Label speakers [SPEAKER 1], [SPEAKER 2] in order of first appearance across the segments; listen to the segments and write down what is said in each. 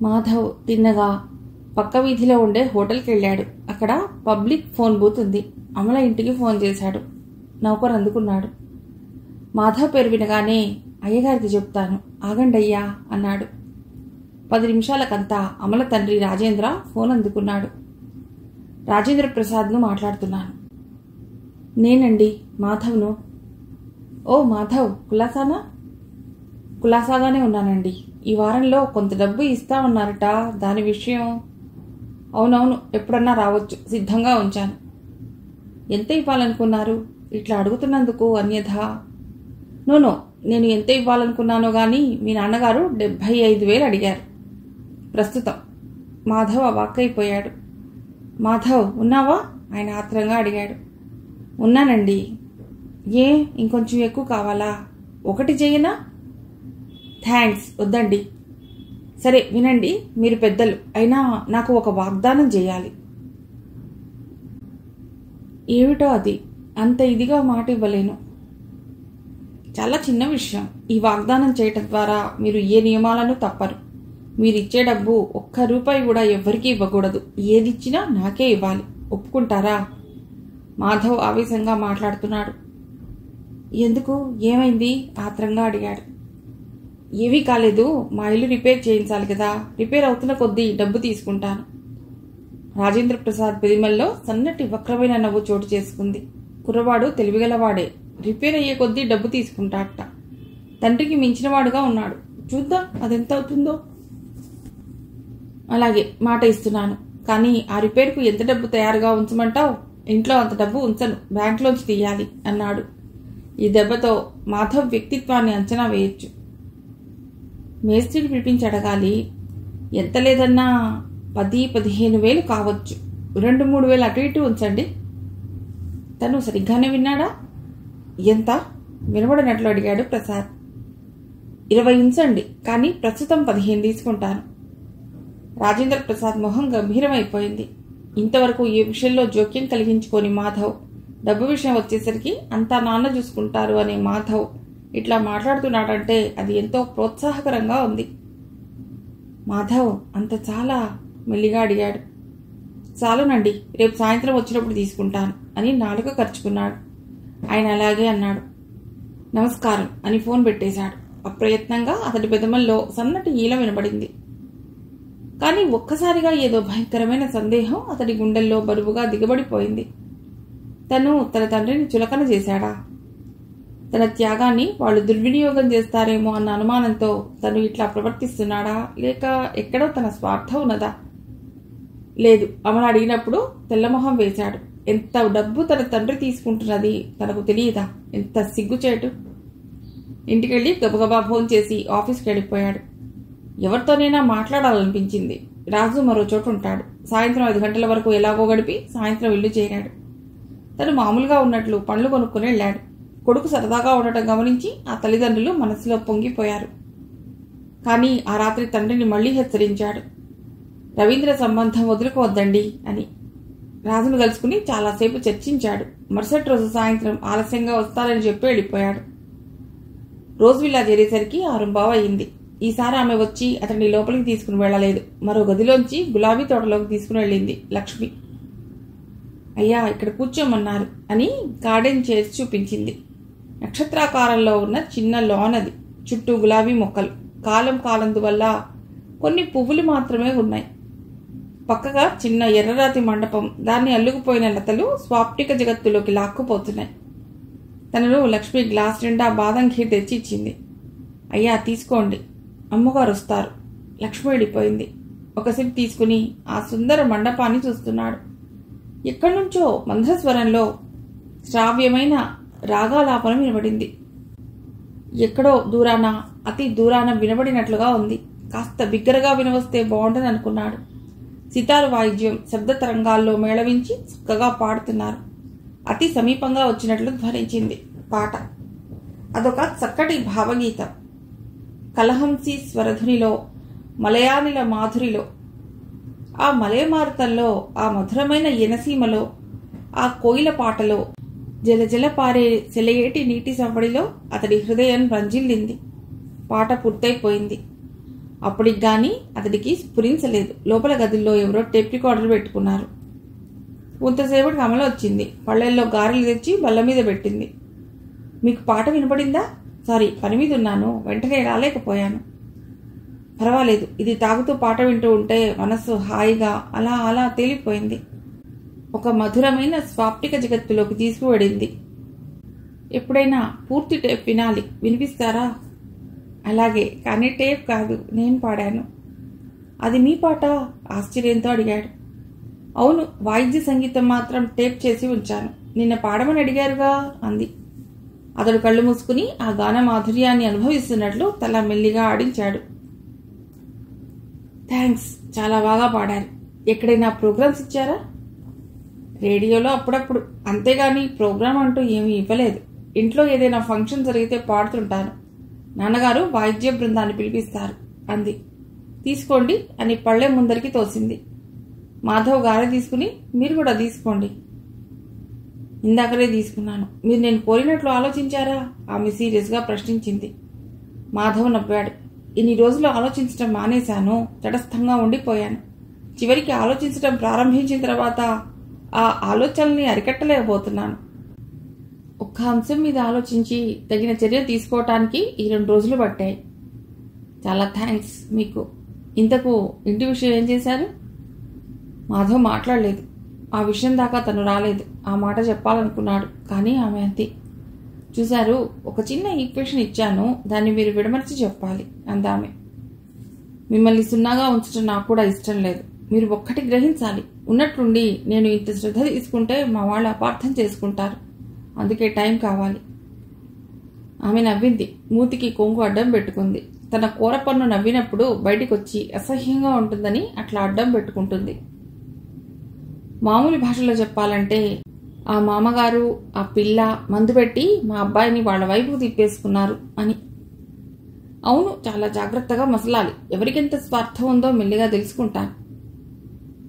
[SPEAKER 1] మాధవ్ తిన్నగా పక్క వీధిలో ఉండే హోటల్కి వెళ్ళాడు. అక్కడ పబ్లిక్ ఫోన్ బూత్ ఉంది. అమల ఇంటికి ఫోన్ చేశాడు. నౌకరు అందుకున్నాడు. మాధవ్ పేరు వినగానే అయ్యగారికి చెప్తాను, ఆగండయ్యా అన్నాడు. 10 నిమిషాలకంతా అమల తండ్రి రాజేంద్ర ఫోన్ అందుకున్నాడు. రాజేంద్ర ప్రసాద్ను మాట్లాడుతున్నాను. నేనండి, మాధవ్ను. ఓ మాధవ్, కులాసానా? కులాసాగానే ఉన్నానండి. ఈ వారంలో కొంత డబ్బు ఇస్తామన్నారట, దాని విషయం. అవునవును, ఎప్పుడన్నా రావచ్చు, సిద్ధంగా ఉంచాను. ఎంత ఇవ్వాలనుకున్నారు? ఇట్లా అడుగుతున్నందుకు అన్యథా. నోనో, నేను ఎంత ఇవ్వాలనుకున్నానో గాని మీ నాన్నగారు 75,000 అడిగారు ప్రస్తుతం. మాధవ్ అవాక్కైపోయాడు. మాధవ్ ఉన్నావా? ఆయన ఆత్రంగా అడిగాడు. ఉన్నానండి. ఏ ఇంకొంచెం ఎక్కువ కావాలా? 1 చేయనా? థ్యాంక్స్, వద్దండి. సరే వినండి, మీరు పెద్దలు అయినా నాకు ఒక వాగ్దానం చేయాలి. ఏమిటో అది? అంత ఇదిగా మాట ఇవ్వలేను. చాలా చిన్న విషయం. ఈ వాగ్దానం చేయటం ద్వారా మీరు ఏ నియమాలను తప్పరు. మీరిచ్చే డబ్బు 1 రూపాయి కూడా ఎవ్వరికీ ఇవ్వకూడదు. ఏదిచ్చినా నాకే ఇవ్వాలి. ఒప్పుకుంటారా? మాధవ్ ఆవేశంగా మాట్లాడుతున్నాడు. ఎందుకు? ఏమైంది? ఆత్రంగా అడిగాడు. ఏమీ కాలేదు. మా ఇల్లు రిపేర్ చేయించాలి కదా, రిపేర్ అవుతున్న కొద్దీ డబ్బు తీసుకుంటాను. రాజేంద్ర ప్రసాద్ పెదిమల్లో సన్నటి వక్రమైన నవ్వు చోటు చేసుకుంది. కుర్రవాడు తెలివిగలవాడే. రిపేర్ అయ్యే కొద్దీ డబ్బు తీసుకుంటాడట. తండ్రికి మించినవాడుగా ఉన్నాడు. చూద్దాం అదెంత అవుతుందో. అలాగే, మాట ఇస్తున్నాను. కానీ ఆ రిపేర్కు ఎంత డబ్బు తయారుగా ఉంచమంటావు? ఇంట్లో అంత డబ్బు ఉంచను, బ్యాంకులోంచి తీయాలి అన్నాడు. ఈ దెబ్బతో మాధవ్ వ్యక్తిత్వాన్ని అంచనా వేయొచ్చు. మేస్త్రిని పిలిపించి అడగాలి. ఎంత లేదన్నా 10-15 కావచ్చు. 2-3 వేలు అటు ఇటు ఉంచండి. తను సరిగ్గానే విన్నాడా? ఎంత? వినబడినట్లు అడిగాడు ప్రసాద్. 20 ఉంచండి, కానీ ప్రస్తుతం 15 తీసుకుంటాను. రాజేంద్ర ప్రసాద్ మొహం గంభీరమైపోయింది. ఇంతవరకు ఏ విషయంలో జోక్యం కలిగించుకోని మాధవ్ డబ్బు విషయం వచ్చేసరికి అంతా నాన్న చూసుకుంటారు అనే మాధవ్ ఇట్లా మాట్లాడుతున్నాడంటే అది ఎంతో ప్రోత్సాహకరంగా ఉంది. మాధవ్ అంత చాలా? మెల్లిగా అడిగాడు. చాలునండి, రేపు సాయంత్రం వచ్చినప్పుడు తీసుకుంటాను అని నాలుక ఖర్చుకున్నాడు. ఆయన అలాగే అన్నాడు. నమస్కారం అని ఫోన్ పెట్టేశాడు. అప్రయత్నంగా అతడి పెదమల్లో సన్నటి ఈల వినబడింది. కానీ ఒక్కసారిగా ఏదో భయంకరమైన సందేహం అతడి గుండెల్లో బరువుగా దిగబడిపోయింది. తను తన తండ్రిని చులకన చేశాడా? తన త్యాగాన్ని వాళ్ళు దుర్వినియోగం చేస్తారేమో అన్న అనుమానంతో తను ఇట్లా ప్రవర్తిస్తున్నాడా? లేక ఎక్కడో తన స్వార్థం ఉన్నదా? లేదు, అమల అడిగినప్పుడు తెల్లమొహం వేశాడు. ఎంత డబ్బు తన తండ్రి తీసుకుంటున్నది తనకు తెలియదా? ఎంత సిగ్గుచేటు! ఇంటికెళ్ళి గబగబా ఫోన్ చేసి ఆఫీస్కి వెళ్ళిపోయాడు. ఎవరితోనైనా మాట్లాడాలనిపించింది. రాజు మరో చోటు ఉంటాడు. సాయంత్రం 5 గంటల వరకు ఎలాగో గడిపి సాయంత్రం ఇల్లు చేరాడు. తను మామూలుగా ఉన్నట్లు పండ్లు కొనుక్కుని వెళ్ళాడు. కొడుకు సరదాగా ఉండటం గమనించి ఆ తల్లిదండ్రులు మనసులో పొంగిపోయారు. కానీ ఆ రాత్రి తండ్రిని మళ్లీ హెచ్చరించాడు. రవీంద్ర సంబంధం వదులుకోవద్దండి అని. రాజును కలుసుకుని చాలాసేపు చర్చించాడు. మరుసటి రోజు సాయంత్రం ఆలస్యంగా వస్తారని చెప్పి వెళ్ళిపోయాడు. రోజ్విల్లా చేరేసరికి 6:15 అయింది. ఈసారి ఆమె వచ్చి అతన్ని లోపలికి తీసుకుని వెళ్లలేదు. మరో గదిలోంచి గులాబీ తోటలోకి తీసుకుని వెళ్ళింది లక్ష్మి. అయ్యా, ఇక్కడ కూర్చోమన్నారు అని గార్డెన్ చైర్స్ చూపించింది. నక్షత్రాకారంలో ఉన్న చిన్న లాన్ అది. చుట్టూ గులాబీ మొక్కలు. కాలందువల్ల కొన్ని పువ్వులు మాత్రమే ఉన్నాయి. పక్కగా చిన్న ఎర్రరాతి మండపం. దాన్ని అల్లుకుపోయిన లతలు స్వాప్టిక జగత్తులోకి లాక్కుపోతున్నాయి. తనను లక్ష్మి గ్లాస్ నిండా బాదం ఖీర్ తెచ్చి ఇచ్చింది. అయ్యా తీసుకోండి, అమ్మగారు వస్తారు. లక్ష్మి వెళ్ళిపోయింది. ఒక సిప్ తీసుకుని ఆ సుందర మండపాన్ని చూస్తున్నాడు. ఎక్కడి నుంచో మంద్రస్వరంలో శ్రావ్యమైన రాగాలాపన వినబడింది. ఎక్కడో దూరాన, అతి దూరాన వినబడినట్లుగా ఉంది. కాస్త బిగ్గరగా వినవస్తే బాగుంటుంది అనుకున్నాడు. సితారు వాయిద్యం శబ్ద తరంగాల్లో మేళవించి చక్కగా పాడుతున్నారు. అతి సమీపంగా వచ్చినట్లు ధ్వనించింది పాట. అదొక చక్కటి భావగీతం. కలహంసి స్వరధునిలో, మలయాళిల మాధురిలో, ఆ మలయమారుతంలో, ఆ మధురమైన ఎనసీమలో, ఆ కోయిల పాటలో, జలజల పారే సెలయేటి నీటి సవ్వడిలో అతడి హృదయం రంజిల్లింది. పాట పూర్తయిపోయింది. అప్పటికి గాని అతడికి స్ఫురించలేదు. లోపల గదుల్లో ఎవరో టేప్ రికార్డర్ పెట్టుకున్నారు. కొంతసేపటికి అమల వచ్చింది. పళ్ళెల్లో గారెలు తెచ్చి బల్ల మీద పెట్టింది. మీకు పాట వినపడిందా? సారీ, పని మీద ఉన్నాను, వెంటనే రాలేకపోయాను. పర్వాలేదు. ఇది తాగుతూ పాట వింటూ ఉంటే మనస్సు హాయిగా అలా అలా తేలిపోయింది. ఒక మధురమైన స్వాప్టిక జగత్తులోకి తీసుకువడింది. ఎప్పుడైనా పూర్తి టేప్ వినాలి, వినిపిస్తారా? అలాగే, కానీ టేప్ కాదు, నేను పాడాను. అది మీ పాట? ఆశ్చర్యంతో అడిగాడు. అవును, వాయిద్య సంగీతం మాత్రం టేప్ చేసి ఉంచాను. నిన్న పాడమని అడిగారుగా అంది. అతడు కళ్ళు మూసుకుని ఆ గాన మాధుర్యాన్ని అనుభవిస్తున్నట్లు తల మెల్లిగా ఆడించాడు. థ్యాంక్స్, చాలా బాగా పాడారు. ఎక్కడైనా ప్రోగ్రామ్స్ ఇచ్చారా? రేడియోలో అప్పుడప్పుడు, అంతేగాని ప్రోగ్రాం అంటూ ఏమీ ఇవ్వలేదు. ఇంట్లో ఏదైనా ఫంక్షన్ జరిగితే పాడుతుంటాను. నాన్నగారు వాయిద్య బృందాన్ని పిలిపిస్తారు అంది. తీసుకోండి అని పళ్ళె ముందరికి తోసింది. మాధవ్ గారె తీసుకుని, మీరు కూడా తీసుకోండి. ఇందాకలే తీసుకున్నాను. మీరు నేను కోరినట్లు ఆలోచించారా? ఆమె సీరియస్గా ప్రశ్నించింది. మాధవ్ నవ్వాడు. ఇన్ని రోజులు ఆలోచించడం మానేశాను. తటస్థంగా ఉండిపోయాను. చివరికి ఆలోచించడం ప్రారంభించిన తర్వాత ఆ ఆలోచనల్ని అరికట్టలేకపోతున్నాను. ఒక్క అంశం మీద ఆలోచించి తగిన చర్య తీసుకోవటానికి ఈ 2 రోజులు పట్టాయి. చాలా థ్యాంక్స్ మీకు. ఇంతకు ఇంటి విషయం ఏం చేశారు? మాధవ్ మాట్లాడలేదు. ఆ విషయం దాకా తను రాలేదు. ఆ మాట చెప్పాలనుకున్నాడు, కానీ ఆమె అంతే. చూశారు, ఒక చిన్న ఈక్వేషన్ ఇచ్చాను, దాన్ని మీరు విడమర్చి చెప్పాలి అందామె. మిమ్మల్ని సున్నాగా ఉంచడం నాకు కూడా ఇష్టం లేదు. మీరు ఒక్కటి గ్రహించాలి. ఉన్నట్లుండి నేను ఇంత శ్రద్ధ తీసుకుంటే మా వాళ్ళు అపార్థం చేసుకుంటారు. అందుకే టైం కావాలి. ఆమె నవ్వింది. మూతికి కొంగు అడ్డం పెట్టుకుంది. తన కూర పన్ను నవ్వినప్పుడు బయటికొచ్చి అసహ్యంగా ఉంటుందని అట్లా అడ్డం పెట్టుకుంటుంది. మామూలు భాషలో చెప్పాలంటే, ఆ మామగారు, ఆ పిల్ల మందు పెట్టి మా అబ్బాయిని వాళ్ళ వైపుకు తిప్పేసుకున్నారు అని. అవును, చాలా జాగ్రత్తగా మసలాలి. ఎవరికెంత స్వార్థం ఉందో మెల్లిగా తెలుసుకుంటాను.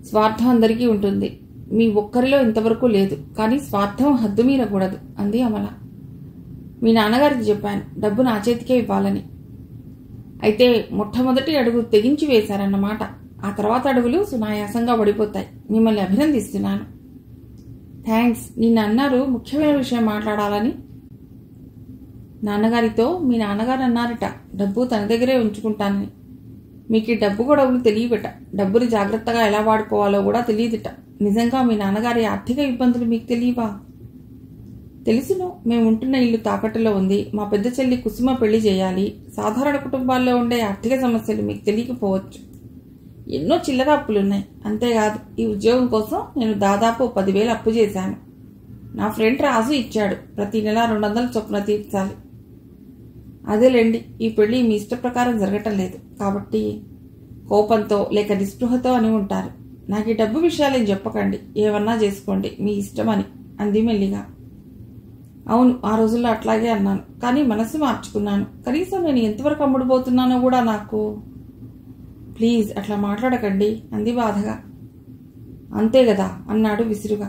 [SPEAKER 1] స్వార్థం అందరికీ ఉంటుంది. మీ ఒక్కరిలో ఇంతవరకు లేదు. కానీ స్వార్థం హద్దు మీరకూడదు అంది అమల. మీ నాన్నగారికి చెప్పాను, డబ్బు నా చేతికే ఇవ్వాలని. అయితే మొట్టమొదటి అడుగు తెగించి వేశారన్నమాట. ఆ తర్వాత అడుగులు సునాయాసంగా పడిపోతాయి. మిమ్మల్ని అభినందిస్తున్నాను. థ్యాంక్స్. నిన్న అన్నారు ముఖ్యమైన విషయం మాట్లాడాలని. నాన్నగారితో మీ నాన్నగారు అన్నారట, డబ్బు తన దగ్గరే ఉంచుకుంటానని. మీకు ఈ డబ్బు గొడవలు తెలియబట. డబ్బుని జాగ్రత్తగా ఎలా వాడుకోవాలో కూడా తెలియదుట. నిజంగా మీ నాన్నగారి ఆర్థిక ఇబ్బందులు మీకు తెలియవా? తెలుసును. మేము ఉంటున్న ఇల్లు తాకట్టులో ఉంది. మా పెద్ద చెల్లి కుసుమ పెళ్లి చేయాలి. సాధారణ కుటుంబాల్లో ఉండే ఆర్థిక సమస్యలు మీకు తెలియకపోవచ్చు. ఎన్నో చిల్లర అప్పులున్నాయి. అంతేకాదు, ఈ ఉద్యోగం కోసం నేను దాదాపు 10,000 అప్పు చేశాను. నా ఫ్రెండ్ రాజు ఇచ్చాడు. ప్రతి నెల 200 చొప్పున తీర్చాలి. అదేలేండి, ఈ పెళ్లి మీ ఇష్ట ప్రకారం జరగటం లేదు కాబట్టి కోపంతో లేక నిస్పృహతో అని ఉంటారు. నాకు ఈ డబ్బు విషయాలేం చెప్పకండి. ఏమన్నా చేసుకోండి, మీ ఇష్టమని అంది మెల్లిగా. అవును, ఆ రోజుల్లో అట్లాగే అన్నాను. కానీ మనసు మార్చుకున్నాను. కనీసం నేను ఎంతవరకు అమ్ముడుపోతున్నానో కూడా నాకు. ప్లీజ్ అట్లా మాట్లాడకండి అంది బాధగా. అంతే కదా అన్నాడు విసురుగా.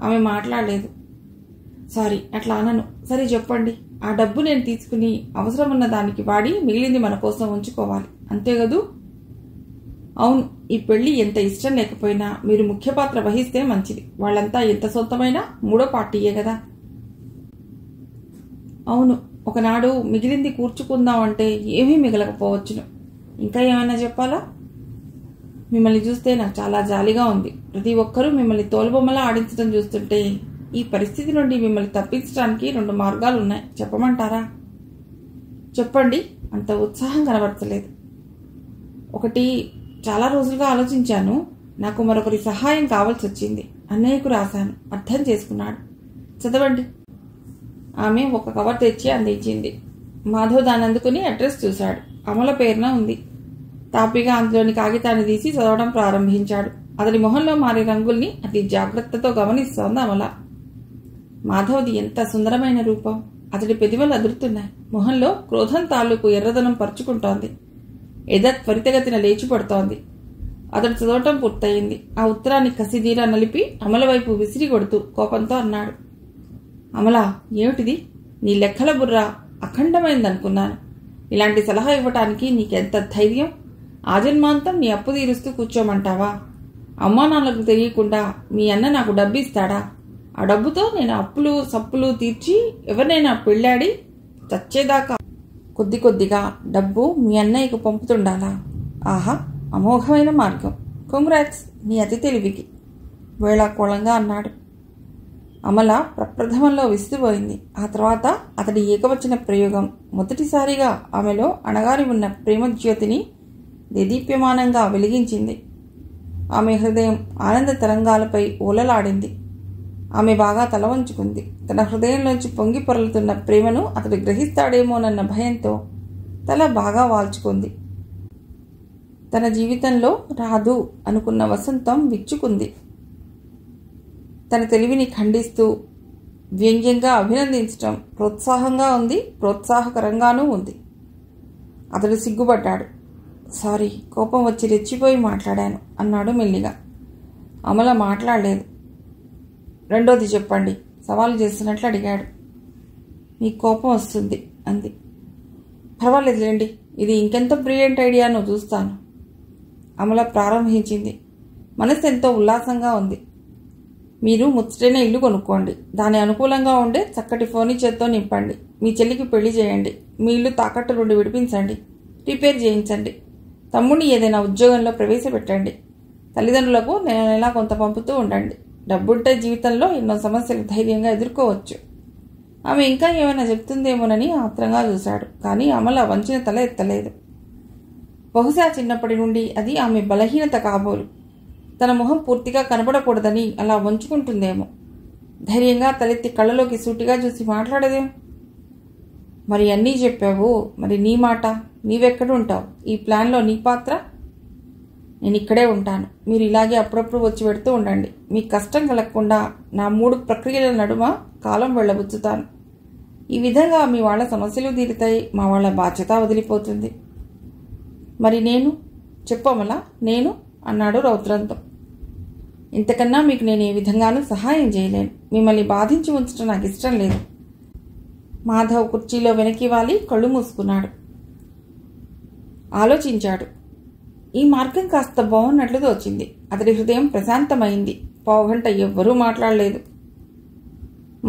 [SPEAKER 1] ఆమె మాట్లాడలేదు. సారీ, అట్లా అనను. సరే చెప్పండి. ఆ డబ్బు నేను తీసుకుని అవసరం ఉన్న దానికి వాడి మిగిలింది మన కోసం ఉంచుకోవాలి, అంతే కదూ? అవును, ఈ పెళ్లి ఎంత ఇష్టం లేకపోయినా మీరు ముఖ్య పాత్ర వహిస్తే మంచిది. వాళ్ళంతా ఎంత సొంతమైనా 3వ పార్టీయే కదా. అవును, ఒకనాడు మిగిలింది కూర్చుకుందామంటే ఏమీ మిగలకపోవచ్చును. ఇంకా ఏమైనా చెప్పాలా? మిమ్మల్ని చూస్తే నాకు చాలా జాలిగా ఉంది. ప్రతి ఒక్కరూ మిమ్మల్ని తోలుబొమ్మలా ఆడించడం చూస్తుంటే ఈ పరిస్థితి నుండి మిమ్మల్ని తప్పించడానికి 2 మార్గాలు ఉన్నాయి. చెప్పమంటారా? చెప్పండి. అంత ఉత్సాహం కనబరచలేదు. ఒకటి, చాలా రోజులుగా ఆలోచించాను. నాకు మరొకరి సహాయం కావాల్సి వచ్చింది. అన్నయ్యకు రాశాను. అర్థం చేసుకున్నాడు. చదవండి. ఆమె ఒక కవర్ తెచ్చి అందించింది. మాధవ్ దాన్ని అందుకుని అడ్రస్ చూశాడు. అమల పేరున ఉంది. తాపిగా అందులోని కాగితాన్ని తీసి చదవడం ప్రారంభించాడు. అతని మొహంలో మారే రంగుల్ని అతి జాగ్రత్తతో గమనిస్తోంది అమల. మాధవ్ది ఎంత సుందరమైన రూపం. అతడి పెదవులు అదురుతున్నాయి. మొహంలో క్రోధం తాలూకు ఎర్రదనం పరుచుకుంటోంది. ఎద త్వరితగతిన లేచి పడుతోంది. అతడు చదవటం పూర్తయింది. ఆ ఉత్తరాన్ని కసిదీరా నలిపి అమల వైపు విసిరి కొడుతూ కోపంతో అన్నాడు. అమల, ఏమిటిది? నీ లెక్కల బుర్ర అఖండమైందనుకున్నాను. ఇలాంటి సలహా ఇవ్వటానికి నీకెంత ధైర్యం? ఆజన్మాంతం నీ అప్పు తీరుస్తూ కూర్చోమంటావా? అమ్మా నాన్నలకు తెలియకుండా మీ అన్న నాకు డబ్బు ఇస్తాడా? ఆ డబ్బుతో నేను అప్పులు సప్పులు తీర్చి ఎవరినైనా పెళ్ళాడి చచ్చేదాకా కొద్ది కొద్దిగా డబ్బు మీ అన్నయ్యకు పంపుతుండాలా? ఆహా, అమోఘమైన మార్గం. కంగ్రాట్స్ నీ అతి తెలివికి వేళాకోళంగా అన్నాడు. అమల ప్రప్రథమంలో విసిరిపోయింది. ఆ తర్వాత అతడి ఏకవచన ప్రయోగం మొదటిసారిగా ఆమెలో అణగారి ఉన్న ప్రేమజ్యోతిని దేదీప్యమానంగా వెలిగించింది. ఆమె హృదయం ఆనంద తరంగాలపై ఓలలాడింది. ఆమె బాగా తల వంచుకుంది. తన హృదయంలోంచి పొంగి పొరలుతున్న ప్రేమను అతడు గ్రహిస్తాడేమోనన్న భయంతో తల బాగా వాల్చుకుంది. తన జీవితంలో రాదు అనుకున్న వసంతం విచ్చుకుంది. తన తెలివిని ఖండిస్తూ వ్యంగ్యంగా అభినందించటం ప్రోత్సాహంగా ఉంది, ప్రోత్సాహకరంగానూ ఉంది. అతడు సిగ్గుపడ్డాడు. సారీ, కోపం వచ్చి రెచ్చిపోయి మాట్లాడాను అన్నాడు మెల్లిగా. అమల మాట్లాడలేదు. రెండోది చెప్పండి, సవాలు చేస్తున్నట్లు అడిగాడు. మీ కోపం వస్తుంది అంది. పర్వాలేదులేండి, ఇది ఇంకెంత బ్రిలియంట్ ఐడియానో చూస్తాను. అమల ప్రారంభించింది. మనసు ఎంతో ఉల్లాసంగా ఉంది. మీరు ముచ్చటైన ఇల్లు కొనుక్కోండి. దాని అనుకూలంగా ఉండే చక్కటి ఫర్నిచర్తో నింపండి. మీ చెల్లికి పెళ్లి చేయండి. మీ ఇల్లు తాకట్టు నుండి విడిపించండి. రిపేర్ చేయించండి. తమ్ముడిని ఏదైనా ఉద్యోగంలో ప్రవేశపెట్టండి. తల్లిదండ్రులకు నెల నెలా కొంత పంపుతూ ఉండండి. డబ్బుంటే జీవితంలో ఎన్నో సమస్యలు ధైర్యంగా ఎదుర్కోవచ్చు. ఆమె ఇంకా ఏమైనా చెప్తుందేమోనని ఆత్రంగా చూశాడు. కానీ అమల వంచిన తల ఎత్తలేదు. బహుశా చిన్నప్పటి నుండి అది ఆమె బలహీనత కాబోలు. తన మొహం పూర్తిగా కనబడకూడదని అలా వంచుకుంటుందేమో. ధైర్యంగా తలెత్తి కళ్ళలోకి సూటిగా చూసి మాట్లాడదేం. మరి అన్నీ చెప్పావు, మరి నీ మాట నీవెక్కడుంటావు? ఈ ప్లాన్లో నీ పాత్ర? నేను ఇక్కడే ఉంటాను. మీరు ఇలాగే అప్పుడప్పుడు వచ్చి పెడుతూ ఉండండి. మీకు కష్టం కలగకుండా నా 3 ప్రక్రియల నడుమ కాలం వెళ్ళబుచ్చుతాను. ఈ విధంగా మీ వాళ్ళ సమస్యలు తీరుతాయి, మా వాళ్ళ బాధ్యత వదిలిపోతుంది. మరి నేను చెప్పమలా నేను అన్నాడు రౌద్రంతో. ఇంతకన్నా మీకు నేను ఏ విధంగానూ సహాయం చేయలేను. మిమ్మల్ని బాధించి ఉంచడం నాకు ఇష్టం లేదు. మాధవ్ కుర్చీలో వెనక్కి వాలి కళ్ళు మూసుకున్నాడు. ఆలోచించాడు. ఈ మార్గం కాస్త బాగున్నట్లు తోచింది. అతడి హృదయం ప్రశాంతమైంది. పావుగంట ఎవ్వరూ మాట్లాడలేదు.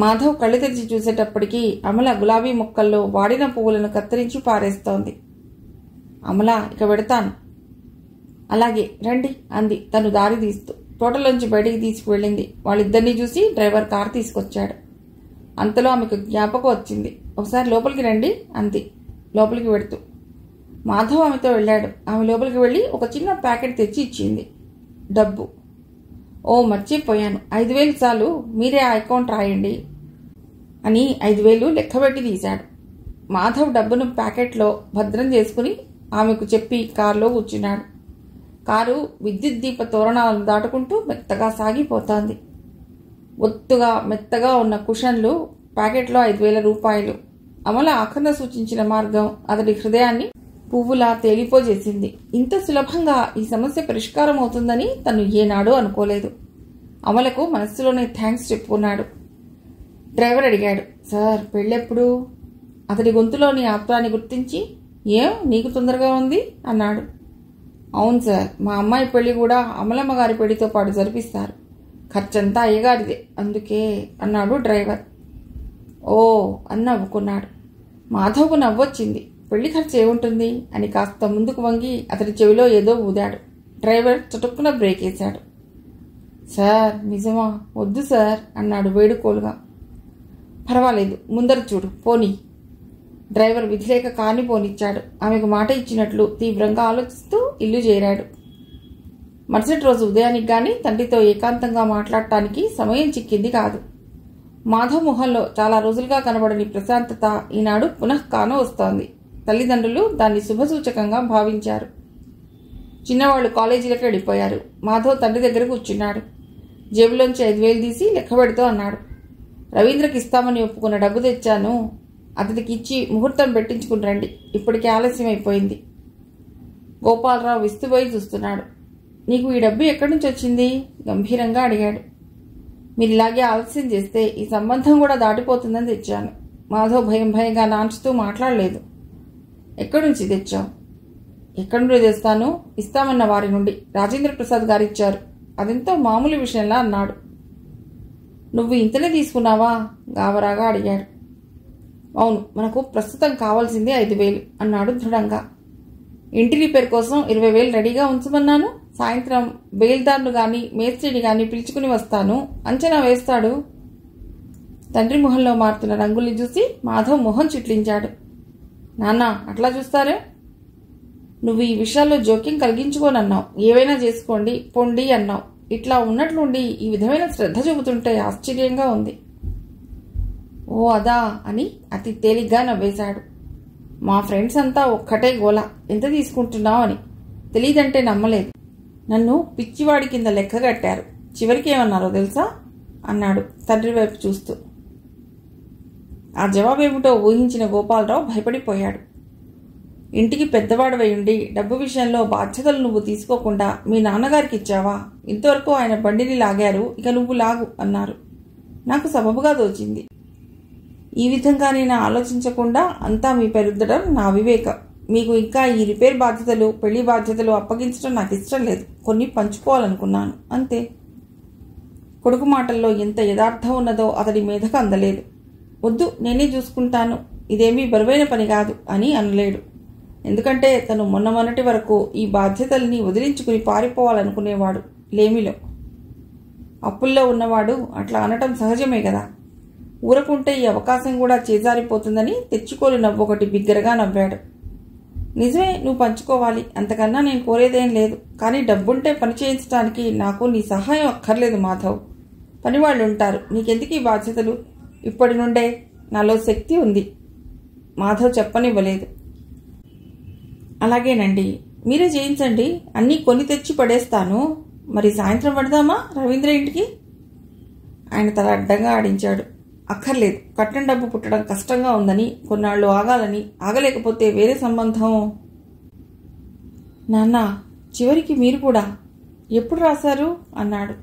[SPEAKER 1] మాధవ్ కళ్ళు తెరిచి చూసేటప్పటికీ అమల గులాబీ మొక్కల్లో వాడిన పువ్వులను కత్తిరించి పారేస్తోంది. అమల, ఇక పెడతాను. అలాగే రండి అంది తను దారి తీస్తూ. తోటలోంచి బయటికి తీసుకువెళ్ళింది. వాళ్ళిద్దరినీ చూసి డ్రైవర్ కారు తీసుకొచ్చాడు. అంతలో ఆమెకు జ్ఞాపకం వచ్చింది. ఒకసారి లోపలికి రండి అంది లోపలికి వెడుతూ. మాధవ్ ఆమెతో వెళ్ళాడు. ఆమె లోపలికి వెళ్ళి ఒక చిన్న ప్యాకెట్ తెచ్చి ఇచ్చింది. డబ్బు. ఓ మర్చిపోయాను, 5,000 చాలు, మీరే ఆ అకౌంట్ రాయండి అని 5,000 లెక్కబెట్టి తీశాడు. మాధవ్ డబ్బును ప్యాకెట్లో భద్రం చేసుకుని ఆమెకు చెప్పి కారులో కూర్చున్నాడు. కారు విద్యుత్ దీప తోరణాలను దాటుకుంటూ మెత్తగా సాగిపోతోంది. ఒత్తుగా మెత్తగా ఉన్న కుషన్లు, ప్యాకెట్లో 5,000 రూపాయలు. అమల ఆఖరణ సూచించిన మార్గం అతడి హృదయాన్ని పువ్వులా తేలిపోజేసింది. ఇంత సులభంగా ఈ సమస్య పరిష్కారం అవుతుందని తను ఏనాడూ అనుకోలేదు. అమలకు మనస్సులోనే థ్యాంక్స్ చెప్పుకున్నాడు. డ్రైవర్ అడిగాడు, సార్ పెళ్ళెప్పుడు? అతడి గొంతులోని ఆత్రాన్ని గుర్తించి, ఏం నీకు తొందరగా ఉంది అన్నాడు. అవును సార్, మా అమ్మాయి పెళ్లి కూడా అమలమ్మ గారి పెళ్లితో పాటు జరిపిస్తారు. ఖర్చంతా అయ్యగారిదే, అందుకే అన్నాడు డ్రైవర్. ఓ అని నవ్వుకున్నాడు. మాధవ్కు నవ్వొచ్చింది. పెళ్లి ఖర్చు ఏముంటుంది అని కాస్త ముందుకు వంగి అతడి చెవిలో ఏదో ఊదాడు. డ్రైవర్ చటుక్కున బ్రేక్ వేశాడు. సార్ నిజమా? వద్దు సార్ అన్నాడు వేడుకోలుగా. పర్వాలేదు, ముందర చూడు, పోనీ. డ్రైవర్ విధిలేక కాని పోనిచ్చాడు. ఆమెకు మాట ఇచ్చినట్లు తీవ్రంగా ఆలోచిస్తూ ఇల్లు చేరాడు. మరుసటి రోజు ఉదయానికి గాని తండ్రితో ఏకాంతంగా మాట్లాడటానికి సమయం చిక్కింది కాదు. మాధవ్ మొహంలో చాలా రోజులుగా కనబడని ప్రశాంతత ఈనాడు పునఃకాను వస్తోంది. తల్లిదండ్రులు దాన్ని శుభసూచకంగా భావించారు. చిన్నవాళ్లు కాలేజీలకు వెళ్ళిపోయారు. మాధవ్ తండ్రి దగ్గర కూర్చున్నాడు. జేబులోంచి 5,000 తీసి లెక్క పెడుతూ అన్నాడు. రవీంద్రకి ఇస్తామని ఒప్పుకున్న డబ్బు తెచ్చాను. అతడికి ఇచ్చి ముహూర్తం పెట్టించుకుని రండి. ఇప్పటికే ఆలస్యం అయిపోయింది. గోపాలరావు విస్తుపోయి చూస్తున్నాడు. నీకు ఈ డబ్బు ఎక్కడి నుంచి వచ్చింది? గంభీరంగా అడిగాడు. మీరు ఇలాగే ఆలస్యం చేస్తే ఈ సంబంధం కూడా దాటిపోతుందని తెచ్చాను. మాధవ్ భయంగా నాంచుతూ మాట్లాడలేదు. ఎక్కడి నుంచి తెచ్చావు? ఎక్కడి నుండి తెస్తాను? ఇస్తామన్న వారి నుండి. రాజేంద్ర ప్రసాద్ గారు ఇచ్చారు. అదెంతో మామూలు విషయంలా అన్నాడు. నువ్వు ఇంతనే తీసుకున్నావా? గాబరాగా అడిగాడు. అవును, మనకు ప్రస్తుతం కావాల్సింది 5,000 అన్నాడు దృఢంగా. ఇంటి రిపేర్ కోసం 20,000 రెడీగా ఉంచమన్నాను. సాయంత్రం బేల్దార్ను గాని మేస్త్రిని గాని పిలుచుకుని వస్తాను అంచనా వేస్తాడు. తండ్రి మొహంలో మారుతున్న రంగుల్ని చూసి మాధవ్ మొహం చిట్లించాడు. నాన్న, అట్లా చూస్తారే? నువ్వు ఈ విషయాల్లో జోక్యం కలిగించుకోనన్నావు. ఏవైనా చేసుకోండి పొండి అన్నావు. ఇట్లా ఉన్నట్లుండి ఈ విధమైన శ్రద్ధ చూపుతుంటే ఆశ్చర్యంగా ఉంది. ఓ అదా అని అతి తేలిగ్గా నవ్వేశాడు. మా ఫ్రెండ్స్ అంతా ఒక్కటే గోల, ఎంత తీసుకుంటున్నావు అని. తెలీదంటే నమ్మలేదు. నన్ను పిచ్చివాడి కింద లెక్క కట్టారు. చివరికి ఏమన్నారో తెలుసా అన్నాడు తండ్రి వైపు చూస్తూ. ఆ జవాబేమిటో ఊహించిన గోపాలరావు భయపడిపోయాడు. ఇంటికి పెద్దవాడవై ఉండి డబ్బు విషయంలో బాధ్యతలు నువ్వు తీసుకోకుండా మీ నాన్నగారికి ఇచ్చావా? ఇంతవరకు ఆయన బండిని లాగారు, ఇక నువ్వు లాగు అన్నారు. నాకు సబబుగా తోచింది. ఈ విధంగా నేను ఆలోచించకుండా అంతా మీ పెరుద్దడం నా వివేకం. మీకు ఇంకా ఈ రిపేర్ బాధ్యతలు పెళ్లి బాధ్యతలు అప్పగించడం నాకు ఇష్టం లేదు. కొన్ని పంచుకోవాలనుకున్నాను అంతే. కొడుకు మాటల్లో ఎంత యథార్థం ఉన్నదో అతడి మీదకు అందలేదు. వద్దు, నేనే చూసుకుంటాను, ఇదేమీ బరువైన పని కాదు అని అనలేడు. ఎందుకంటే తను మొన్నటి వరకు ఈ బాధ్యతల్ని వదిలించుకుని పారిపోవాలనుకునేవాడు లేమిలో. అప్పుల్లో ఉన్నవాడు అట్లా అనటం సహజమే కదా. ఊరకుంటే ఈ అవకాశం కూడా చేజారిపోతుందని తెచ్చుకోలు నవ్వొకటి బిగ్గరగా నవ్వాడు. నిజమే, నువ్వు పంచుకోవాలి, అంతకన్నా నేను కోరేదేం లేదు. కానీ డబ్బుంటే పని చేయించడానికి నాకు నీ సహాయం అక్కర్లేదు మాధవ్. పనివాళ్ళు ఉంటారు, నీకెందుకు ఈ బాధ్యతలు? ఇప్పటి నుండే నాలో శక్తి ఉంది. మాధవ్ చెప్పనివ్వలేదు. అలాగేనండి, మీరే చేయించండి, అన్నీ కొని తెచ్చి పడేస్తాను. మరి సాయంత్రం పడదామా రవీంద్ర ఇంటికి? ఆయన తల అడ్డంగా ఆడించాడు. అక్కర్లేదు, కట్నం డబ్బు పుట్టడం కష్టంగా ఉందని, కొన్నాళ్ళు ఆగాలని. ఆగలేకపోతే వేరే సంబంధం. నాన్న, చివరికి మీరు కూడా ఎప్పుడు రాశారు అన్నాడు.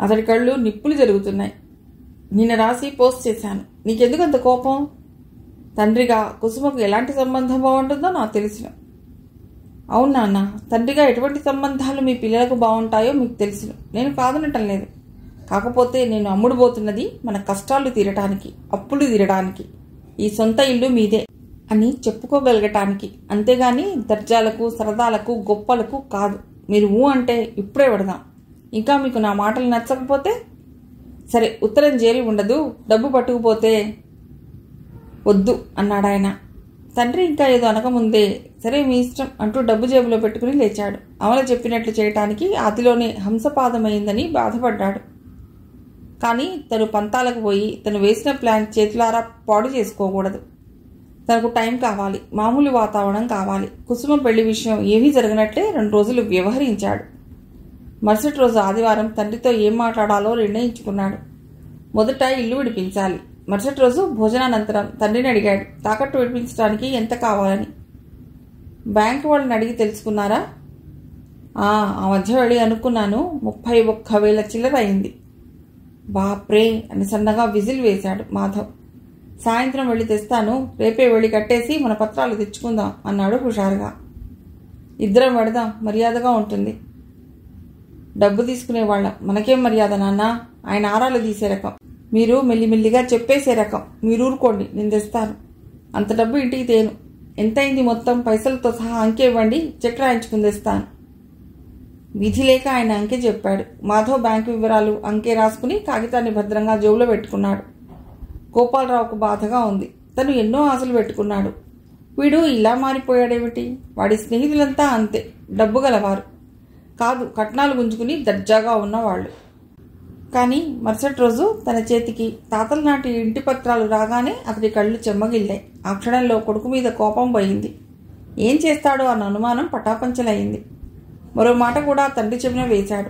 [SPEAKER 1] అతడి కళ్ళు నిప్పులు జరుగుతున్నాయి. నిన్న రాసి పోస్ట్ చేశాను. నీకెందుకు అంత కోపం? తండ్రిగా కుసుమకు ఎలాంటి సంబంధం బాగుంటుందో నాకు తెలుసు. అవును నాన్న, తండ్రిగా ఎటువంటి సంబంధాలు మీ పిల్లలకు బాగుంటాయో మీకు తెలుసు. నేను కాదనటం లేదు. కాకపోతే నేను అమ్ముడుపోతున్నది మన కష్టాలు తీరటానికి, అప్పులు తీరడానికి. ఈ సొంత ఇల్లు మీదే అని చెప్పుకోగలగటానికి, అంతేగాని దర్జాలకు సరదాలకు గొప్పలకు కాదు. మీరు అంటే ఇప్పుడే పడదాం. ఇంకా మీకు నా మాటలు నచ్చకపోతే సరే, ఉత్తరం చేరి ఉండదు, డబ్బు పట్టుకుపోతే. వద్దు అన్నాడాయన. తండ్రి ఇంకా ఏదో అనకముందే సరే మీ ఇష్టం అంటూ డబ్బు జేబులో పెట్టుకుని లేచాడు. అమల చెప్పినట్లు చేయటానికి అతిలోనే హంసపాదమైందని బాధపడ్డాడు. కానీ తను పంతాలకు పోయి తను వేసిన ప్లాన్ చేతులారా పాడు చేసుకోకూడదు. తనకు టైం కావాలి, మామూలు వాతావరణం కావాలి. కుసుమ పెళ్లి విషయం ఏమీ జరగనట్లే 2 రోజులు వ్యవహరించాడు. మరుసటి రోజు ఆదివారం తండ్రితో ఏం మాట్లాడాలో నిర్ణయించుకున్నాడు. మొదట ఇల్లు విడిపించాలి. మరుసటి రోజు భోజనానంతరం తండ్రిని అడిగాడు తాకట్టు విడిపించడానికి ఎంత కావాలని. బ్యాంకు వాళ్ళని అడిగి తెలుసుకున్నారా? ఆ మధ్య వెళ్ళి అనుకున్నాను. 31,000 చిల్లర అయింది. బాప్రే అని సన్నగా విజిల్ వేశాడు మాధవ్. సాయంత్రం వెళ్ళి తెస్తాను, రేపే వెళ్ళి కట్టేసి మన పత్రాలు తెచ్చుకుందాం అన్నాడు హుషారుగా. ఇద్దరం పెడదాం, మర్యాదగా ఉంటుంది. డబ్బు తీసుకునేవాళ్ళం, మనకేం మర్యాద నాన్న? ఆయన ఆరాలు తీసే రకం, మీరు మెల్లిమెల్లిగా చెప్పేసే రకం. మీరు ఊరుకోండి, నేను తెస్తాను. అంత డబ్బు ఇంటికి తేను. ఎంతైంది మొత్తం? పైసలతో సహా అంకె ఇవ్వండి, చెక్ రాయించుకుని తెస్తాను. విధి లేక ఆయన అంకె చెప్పాడు. మాధవ్ బ్యాంకు వివరాలు అంకె రాసుకుని కాగితాన్ని భద్రంగా జోబులో పెట్టుకున్నాడు. గోపాలరావుకు బాధగా ఉంది. తను ఎన్నో ఆశలు పెట్టుకున్నాడు. వీడు ఇలా మారిపోయాడేమిటి? వాడి స్నేహితులంతా అంతే, డబ్బు గలవారు కాదు, కట్నాలు గుంజుకుని దర్జాగా ఉన్నవాళ్ళు. కానీ మరుసటి రోజు తన చేతికి తాతల నాటి ఇంటి పత్రాలు రాగానే అతడి కళ్ళు చెమ్మగిల్లాయి. ఆ క్షణంలో కొడుకు మీద కోపం పోయింది. ఏం చేస్తాడో అన్న అనుమానం పటాపంచలయింది. మరో మాట కూడా తండ్రి చెవిన వేశాడు.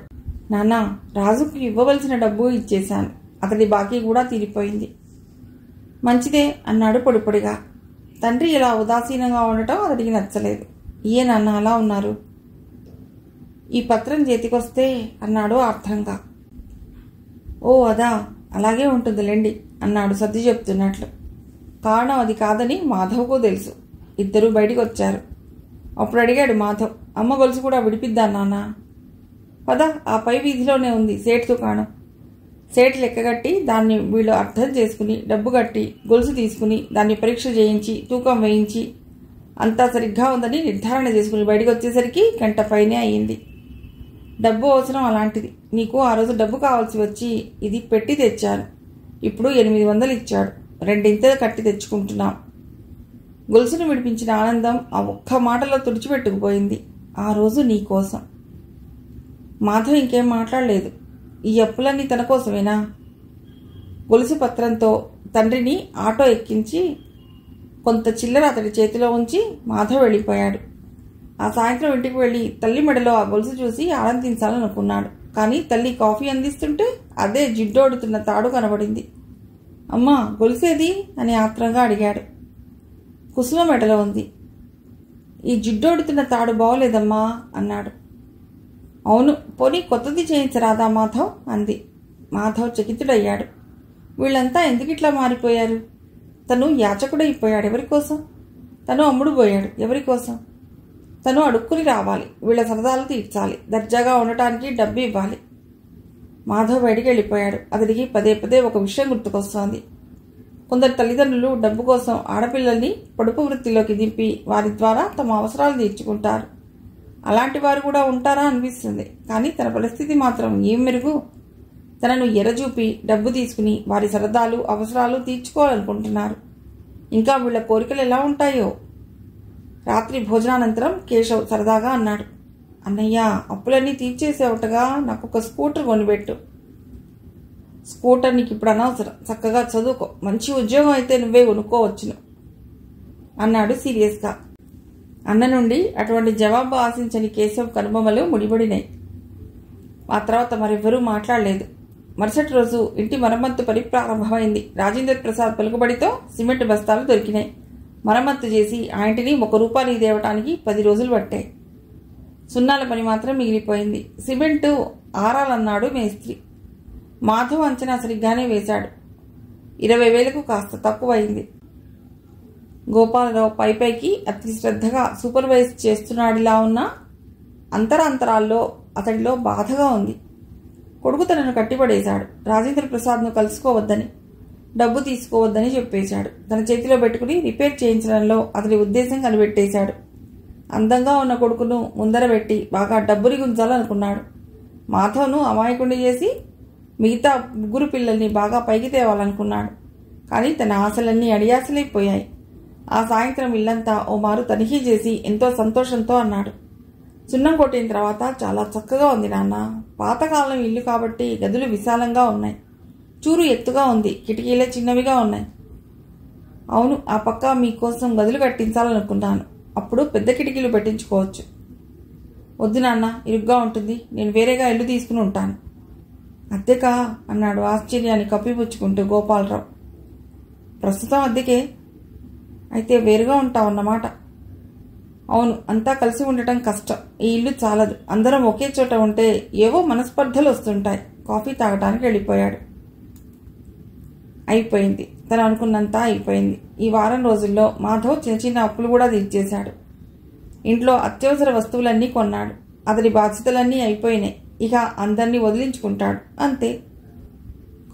[SPEAKER 1] నాన్న, రాజుకు ఇవ్వవలసిన డబ్బు ఇచ్చేశాను, అతడి బాకీ కూడా తీరిపోయింది. మంచిదే అన్నాడు పొడిపొడిగా. తండ్రి ఇలా ఉదాసీనంగా ఉండటం అతడికి నచ్చలేదు. ఏ నాన్న అలా ఉన్నారు? ఈ పత్రం చేతికొస్తే అన్నాడు ఆర్థంగా. ఓ అదా, అలాగే ఉంటుందిలేండి అన్నాడు సర్ది చెప్తున్నట్లు. కారణం అది కాదని మాధవ్కు తెలుసు. ఇద్దరూ బయటికి వచ్చారు. అప్పుడు అడిగాడు మాధవ్, అమ్మ గొలుసు కూడా విడిపిద్దాం నాన్న. పద, ఆ పై వీధిలోనే ఉంది సేటు దుకాణం. సేటు లెక్కగట్టి దాన్ని వీళ్ళు అర్థం చేసుకుని డబ్బు కట్టి గొలుసు తీసుకుని దాన్ని పరీక్ష చేయించి తూకం వేయించి అంతా సరిగ్గా ఉందని నిర్ధారణ చేసుకుని బయటకు వచ్చేసరికి గంట పైనే అయ్యింది. డబ్బు అవసరం అలాంటిది. నీకు ఆ రోజు డబ్బు కావాల్సి వచ్చి ఇది పెట్టి తెచ్చాను. ఇప్పుడు 800 ఇచ్చాడు. 2 కట్టి తెచ్చుకుంటున్నాం. గొలుసును విడిపించిన ఆనందం ఆ ఒక్క మాటలో తుడిచిపెట్టుకుపోయింది. ఆ రోజు నీకోసం. మాధవ్ ఇంకేం మాట్లాడలేదు. ఈ అప్పులన్నీ తన కోసమేనా? గొలుసు పత్రంతో తండ్రిని ఆటో ఎక్కించి కొంత చిల్లర అతడి చేతిలో ఉంచి మాధవ్ వెళ్ళిపోయాడు. ఆ సాయంత్రం ఇంటికి వెళ్ళి తల్లి మెడలో ఆ గొలుసు చూసి ఆనందించాలనుకున్నాడు. కానీ తల్లి కాఫీ అందిస్తుంటే అదే జిడ్డోడుతున్న తాడు కనబడింది. అమ్మా, గొలుసేది అని ఆత్రంగా అడిగాడు. కుసుమ మెడలో ఉంది. ఈ జిడ్డోడుతున్న తాడు బాగోలేదమ్మా అన్నాడు. అవును, పోనీ కొత్తది చేయించరాదా మాధవ్ అంది. మాధవ్ చకితుడయ్యాడు. వీళ్ళంతా ఎందుకిట్లా మారిపోయారు? తను యాచకుడైపోయాడు. ఎవరికోసం? తను అమ్ముడు పోయాడు. ఎవరికోసం? తను అడుక్కుని రావాలి, వీళ్ళ సరదాలు తీర్చాలి, దర్జాగా ఉండటానికి డబ్బు ఇవ్వాలి. మాధవ్ బయటికి వెళ్ళిపోయాడు. అతడికి పదే పదే ఒక విషయం గుర్తుకొస్తోంది. కొందరు తల్లిదండ్రులు డబ్బు కోసం ఆడపిల్లల్ని పొడుపు వృత్తిలోకి దింపి వారి ద్వారా తమ అవసరాలు తీర్చుకుంటారు. అలాంటి వారు కూడా ఉంటారా అనిపిస్తుంది. కానీ తన పరిస్థితి మాత్రం ఏం మెరుగు? తనను ఎరచూపి డబ్బు తీసుకుని వారి సరదాలు అవసరాలు తీర్చుకోవాలనుకుంటున్నారు. ఇంకా వీళ్ళ కోరికలు ఎలా ఉంటాయో. రాత్రి భోజనానంతరం కేశవ్ సరదాగా అన్నాడు, అన్నయ్య, అప్పులన్నీ తీర్చేసేవటగా నాకు ఒక స్కూటర్ కొనిపెట్టు. స్కూటర్ నీకు ఇప్పుడు అనవసరం. చక్కగా చదువుకో. మంచి ఉద్యోగం అయితే నువ్వే కొనుక్కోవచ్చును అన్నాడు సీరియస్గా. అన్న నుండి అటువంటి జవాబు ఆశించని కేశవ్ కనుబొమ్మలు ముడిపడినాయి. ఆ తర్వాత మరెవ్వరూ మాట్లాడలేదు. మరుసటి రోజు ఇంటి మరమ్మత్తు పని ప్రారంభమైంది. రాజేంద్ర ప్రసాద్ పలుకుబడితో సిమెంట్ బస్తాలు దొరికినాయి. మరమ్మత్తు చేసి ఆ ఇంటిని ₹1 దేవటానికి 10 రోజులు పట్టాయి. సున్నాల పని మాత్రం మిగిలిపోయింది. సిమెంటు ఆరాలన్నాడు మేస్త్రి. మాధవ్ అంచనా సరిగ్గానే వేశాడు. 20,000కు కాస్త తక్కువైంది. గోపాలరావు పైపైకి అతి శ్రద్ధగా సూపర్వైజ్ చేస్తున్నాడిలా ఉన్న అంతరాంతరాల్లో అతడిలో బాధగా ఉంది. కొడుకు తనను కట్టిపడేశాడు. రాజేంద్ర ప్రసాద్ను కలుసుకోవద్దని, డబ్బు తీసుకోవద్దని చెప్పేశాడు. తన చేతిలో పెట్టుకుని రిపేర్ చేయించడంలో అతడి ఉద్దేశం కనిపెట్టేశాడు. అందంగా ఉన్న కొడుకును ముందర పెట్టి బాగా డబ్బుని గుంచాలనుకున్నాడు. మాధవ్ను అమాయకుడిని చేసి మిగతా 3 పిల్లల్ని బాగా పైకి తేవాలనుకున్నాడు. కానీ తన ఆశలన్నీ అడియాసలైపోయాయి. ఆ సాయంత్రం ఇల్లంతా ఓ మారు తనిఖీ చేసి ఎంతో సంతోషంతో అన్నాడు, సున్నం కొట్టిన తర్వాత చాలా చక్కగా ఉంది నాన్న. పాతకాలం ఇల్లు కాబట్టి గదులు విశాలంగా ఉన్నాయి. చూరు ఎత్తుగా ఉంది. కిటికీలే చిన్నవిగా ఉన్నాయి. అవును, ఆ పక్క మీకోసం గదులు కట్టించాలనుకున్నాను. అప్పుడు పెద్ద కిటికీలు పెట్టించుకోవచ్చు. వద్దు నాన్న, ఇరుగ్గా ఉంటుంది. నేను వేరేగా ఇల్లు తీసుకుని ఉంటాను. అద్దెకా అన్నాడు ఆశ్చర్యాన్ని కప్పిపుచ్చుకుంటూ గోపాలరావు. ప్రస్తుతం అద్దెకే. అయితే వేరుగా ఉంటావన్నమాట. అవును, అంతా కలిసి ఉండటం కష్టం. ఈ ఇల్లు చాలదు. అందరం ఒకే చోట ఉంటే ఏవో మనస్పర్ధలు వస్తుంటాయి. కాఫీ తాగటానికి వెళ్ళిపోయాడు. అయిపోయింది. తను అనుకున్నంతా అయిపోయింది. ఈ వారం రోజుల్లో మాధవ్ చిన్న చిన్న అప్పులు కూడా తీర్చేశాడు. ఇంట్లో అత్యవసర వస్తువులన్నీ కొన్నాడు. అతడి బాధ్యతలన్నీ అయిపోయినాయి. ఇక అందరినీ వదిలించుకుంటాడు. అంతే.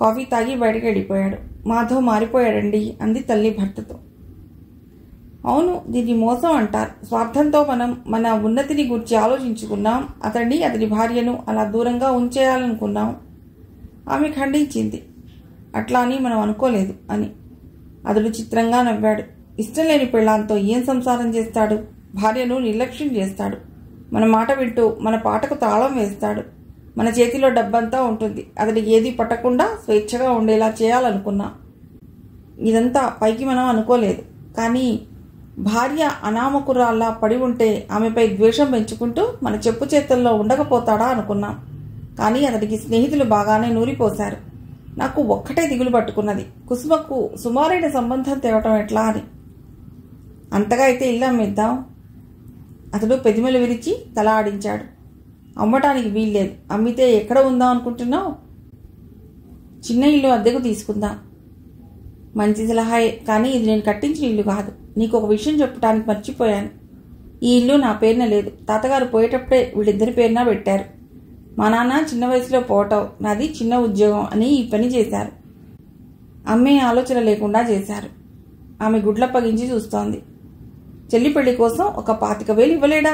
[SPEAKER 1] కాఫీ తాగి బయటకు వెళ్ళిపోయాడు. మాధవ్ మారిపోయాడండి అంది తల్లి భర్తతో. అవును, దీన్ని మోసం అంటారు. స్వార్థంతో మనం మన ఉన్నతిని గురించి ఆలోచించుకున్నాం. అతడిని, అతడి భార్యను అలా దూరంగా ఉంచేయాలనుకున్నాం. ఆమె ఖండించింది. అట్లా అని మనం అనుకోలేదు అని. అతడు చిత్రంగా నవ్వాడు. ఇష్టం లేని పెళ్ళాంతో ఏం సంసారం చేస్తాడు? భార్యను నిర్లక్ష్యం చేస్తాడు. మన మాట వింటూ మన పాటకు తాళం వేస్తాడు. మన చేతిలో డబ్బంతా ఉంటుంది. అతడికి ఏది పట్టకుండా స్వేచ్ఛగా ఉండేలా చేయాలనుకున్నా. ఇదంతా పైకి మనం అనుకోలేదు. కానీ భార్య అనామకురాల్లా పడి ఉంటే ఆమెపై ద్వేషం పెంచుకుంటూ మన చెప్పు చేతుల్లో ఉండకపోతాడా అనుకున్నాం. కానీ అతడికి స్నేహితులు బాగానే నూరిపోశారు. నాకు ఒక్కటే దిగులు పట్టుకున్నది, కుసుమకు సుమారైన సంబంధం తేవటం ఎట్లా అని. అంతగా అయితే ఇల్లు అమ్మేద్దాం. అతడు పెదిమలు విరిచి తల ఆడించాడు. అమ్మటానికి వీల్లేదు. అమ్మితే ఎక్కడ ఉందాం అనుకుంటున్నావు? చిన్న ఇల్లు అద్దెకు తీసుకుందాం. మంచి సలహాయే, కానీ ఇది నేను కట్టించిన ఇల్లు కాదు. నీకు ఒక విషయం చెప్పడానికి మర్చిపోయాను. ఈ ఇల్లు నా పేరున లేదు. తాతగారు పోయేటప్పుడే వీళ్ళిద్దరి పేరున పెట్టారు. మా నాన్న చిన్న వయసులో పోవటం, నాది చిన్న ఉద్యోగం అని ఈ పని చేశారు. అమ్మే ఆలోచన లేకుండా చేశారు. ఆమె గుడ్లప్పగించి చూస్తోంది. చెల్లి పెళ్లి కోసం ఒక 25,000 ఇవ్వలేడా?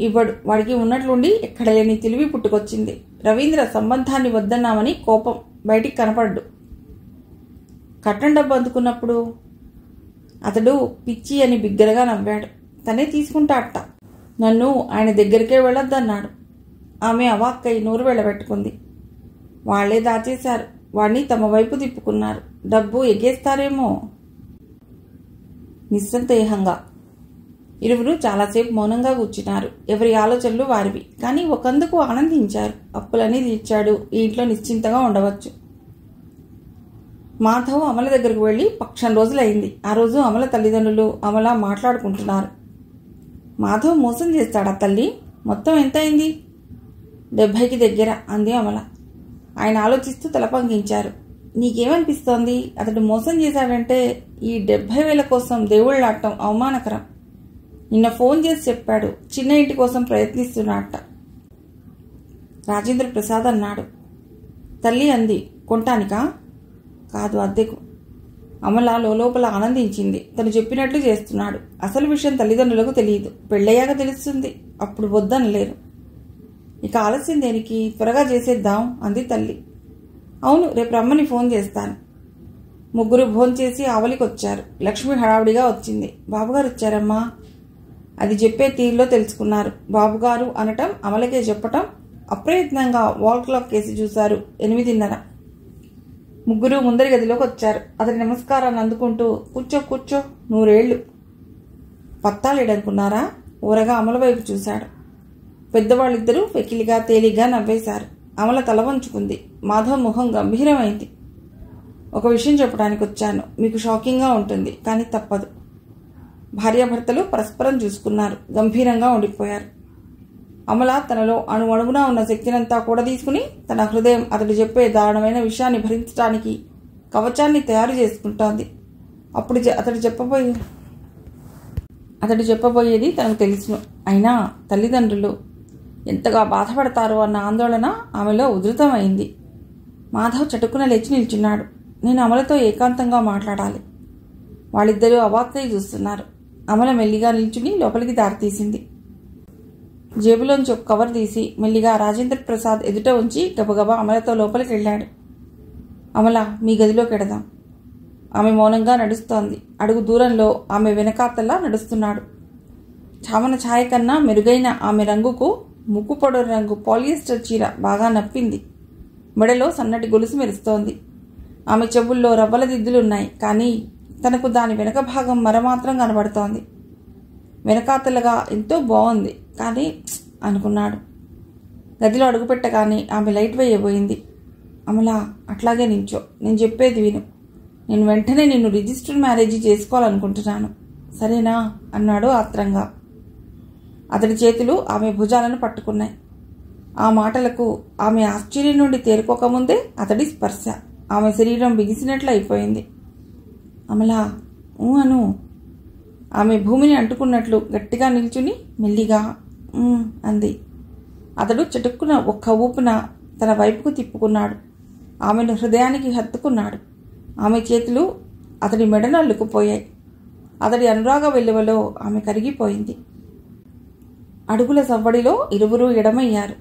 [SPEAKER 1] ఇవ్వడు. వాడికి ఉన్నట్లుండి ఎక్కడ లేని తెలివి పుట్టుకొచ్చింది. రవీంద్ర సంబంధాన్ని వద్దన్నామని కోపం బయటికి కనపడ్డు. కట్నం డబ్బు అందుకున్నప్పుడు అతడు పిచ్చి అని బిగ్గరగా నవ్వాడు. తనే తీసుకుంటాడట. నన్ను ఆయన దగ్గరికే వెళ్ళొద్దన్నాడు. ఆమె అవాక్కై నోరు వెళ్ళబెట్టుకుంది. వాళ్లే దాచేశారు. వాణ్ణి తమ వైపు తిప్పుకున్నారు. డబ్బు ఎగేస్తారేమో. నిస్సందేహంగా ఇరువురు చాలాసేపు మౌనంగా కూర్చున్నారు. ఎవరి ఆలోచనలు వారివి. కానీ ఒకందుకు ఆనందించారు. అప్పులన్నీ తీర్చాడు. ఈ ఇంట్లో నిశ్చింతగా ఉండవచ్చు. మాధవ్ అమల దగ్గరకు వెళ్లి పక్షం రోజులైంది. ఆ రోజు అమల తల్లిదండ్రులు అమల మాట్లాడుకుంటున్నారు. మాధవ్ మోసం చేస్తాడా తల్లి? మొత్తం ఎంత అయింది? 70కి దగ్గర అంది అమల. ఆయన ఆలోచిస్తూ తలపంకించారు. నీకేమనిపిస్తోంది? అతడు మోసం చేశాడంటే ఈ 70,000 కోసం దేవుళ్ళాడటం అవమానకరం. నిన్న ఫోన్ చేసి చెప్పాడు. చిన్న ఇంటి కోసం ప్రయత్నిస్తున్నాడట. రాజేంద్ర ప్రసాద్ అన్నాడు. తల్లి అంది. కొంటానికా? కాదు, అద్దెకు. అమల లోపల ఆనందించింది. తను చెప్పినట్లు చేస్తున్నాడు. అసలు విషయం తల్లిదండ్రులకు తెలియదు. పెళ్ళయ్యాక తెలుస్తుంది. అప్పుడు వద్దనలేరు. ఇక ఆలస్యం దేనికి? త్వరగా చేసేద్దాం అంది తల్లి. అవును, రేపు రమ్మని ఫోన్ చేస్తాను. ముగ్గురు భోంచేసి ఆవలికొచ్చారు. లక్ష్మి హడావుడిగా వచ్చింది. బాబుగారు వచ్చారమ్మా. అది చెప్పే తీరులో తెలుసుకున్నారు. బాబుగారు అనటం అమలకే చెప్పటం. అప్రయత్నంగా వాల్ క్లాక్ కేసి చూశారు. 8:30. ముగ్గురు ముందరి గదిలోకి వచ్చారు. అతని నమస్కారాన్ని అందుకుంటూ కూర్చో కూర్చో, 100 ఏళ్లు. పత్తాలేడనుకున్నారా? ఊరగా అమల వైపు చూశాడు. పెద్దవాళ్ళిద్దరూ వెకిలిగా తేలిగ్గా నవ్వేశారు. అమల తల వంచుకుంది. మాధవ్ ముఖం గంభీరమైంది. ఒక విషయం చెప్పడానికి వచ్చాను. మీకు షాకింగ్గా ఉంటుంది, కానీ తప్పదు. భార్యాభర్తలు పరస్పరం చూసుకున్నారు. గంభీరంగా ఉండిపోయారు. అమల తనలో అణువణువునా ఉన్న శక్తినంతా కూడా తీసుకుని తన హృదయం అతడు చెప్పే దారుణమైన విషయాన్ని భరించడానికి కవచాన్ని తయారు చేసుకుంటోంది. అప్పుడు అతడు చెప్పబోయేది తనకు తెలుసును. అయినా తల్లిదండ్రులు ఎంతగా బాధపడతారో అన్న ఆందోళన ఆమెలో ఉధృతమైంది. మాధవ్ చటుక్కున లేచి నిల్చున్నాడు. నేను అమలతో ఏకాంతంగా మాట్లాడాలి. వాళ్ళిద్దరూ అవాక్కై చూస్తున్నారు. అమల మెల్లిగా నిల్చుని లోపలికి దారితీసింది. జేబులోంచి ఒక కవర్ తీసి మెల్లిగా రాజేంద్ర ప్రసాద్ ఎదుట ఉంచి గబగబా అమలతో లోపలికి వెళ్ళాడు. అమల, మీ గదిలోకి ఎడదాం. ఆమె మౌనంగా నడుస్తోంది. అడుగు దూరంలో ఆమె వెనకాతల్లా నడుస్తున్నాడు. చామన ఛాయ కన్నా మెరుగైన ఆమె రంగుకు ముక్కు పొడవు రంగు పాలియస్టర్ చీర బాగా నప్పింది. మెడలో సన్నటి గొలుసు మెరుస్తోంది. ఆమె చెవుల్లో రవ్వల దిద్దులున్నాయి. కానీ తనకు దాని వెనక భాగం మరమాత్రం కనబడుతోంది. వెనకాతలుగా ఎంతో బాగుంది. కానీ అనుకున్నాడు. గదిలో అడుగుపెట్టగానే ఆమె లైట్ వేయబోయింది. అమల, అట్లాగే నించో. నేను చెప్పేది విను. నేను వెంటనే నిన్ను రిజిస్టర్ మ్యారేజీ చేసుకోవాలనుకుంటున్నాను. సరేనా అన్నాడు ఆత్రంగా. అతడి చేతులు ఆమె భుజాలను పట్టుకున్నాయి. ఆ మాటలకు ఆమె ఆశ్చర్యం నుండి తేరుకోకముందే అతడి స్పర్శ ఆమె శరీరం బిగిసినట్లు అయిపోయింది. అమలా, అను. ఆమె భూమిని అంటుకున్నట్లు గట్టిగా నిల్చుని మెల్లిగా అంది. అతడు చటుక్కున ఒక్క ఊపున తన వైపుకు తిప్పుకున్నాడు. ఆమెను హృదయానికి హత్తుకున్నాడు. ఆమె చేతులు అతడి మెడను అల్లుకుపోయాయి. అతడి అనురాగ వెల్లువలో ఆమె కరిగిపోయింది. అడుగుల సవ్వడిలో ఇరువురు ఎడమయ్యారు.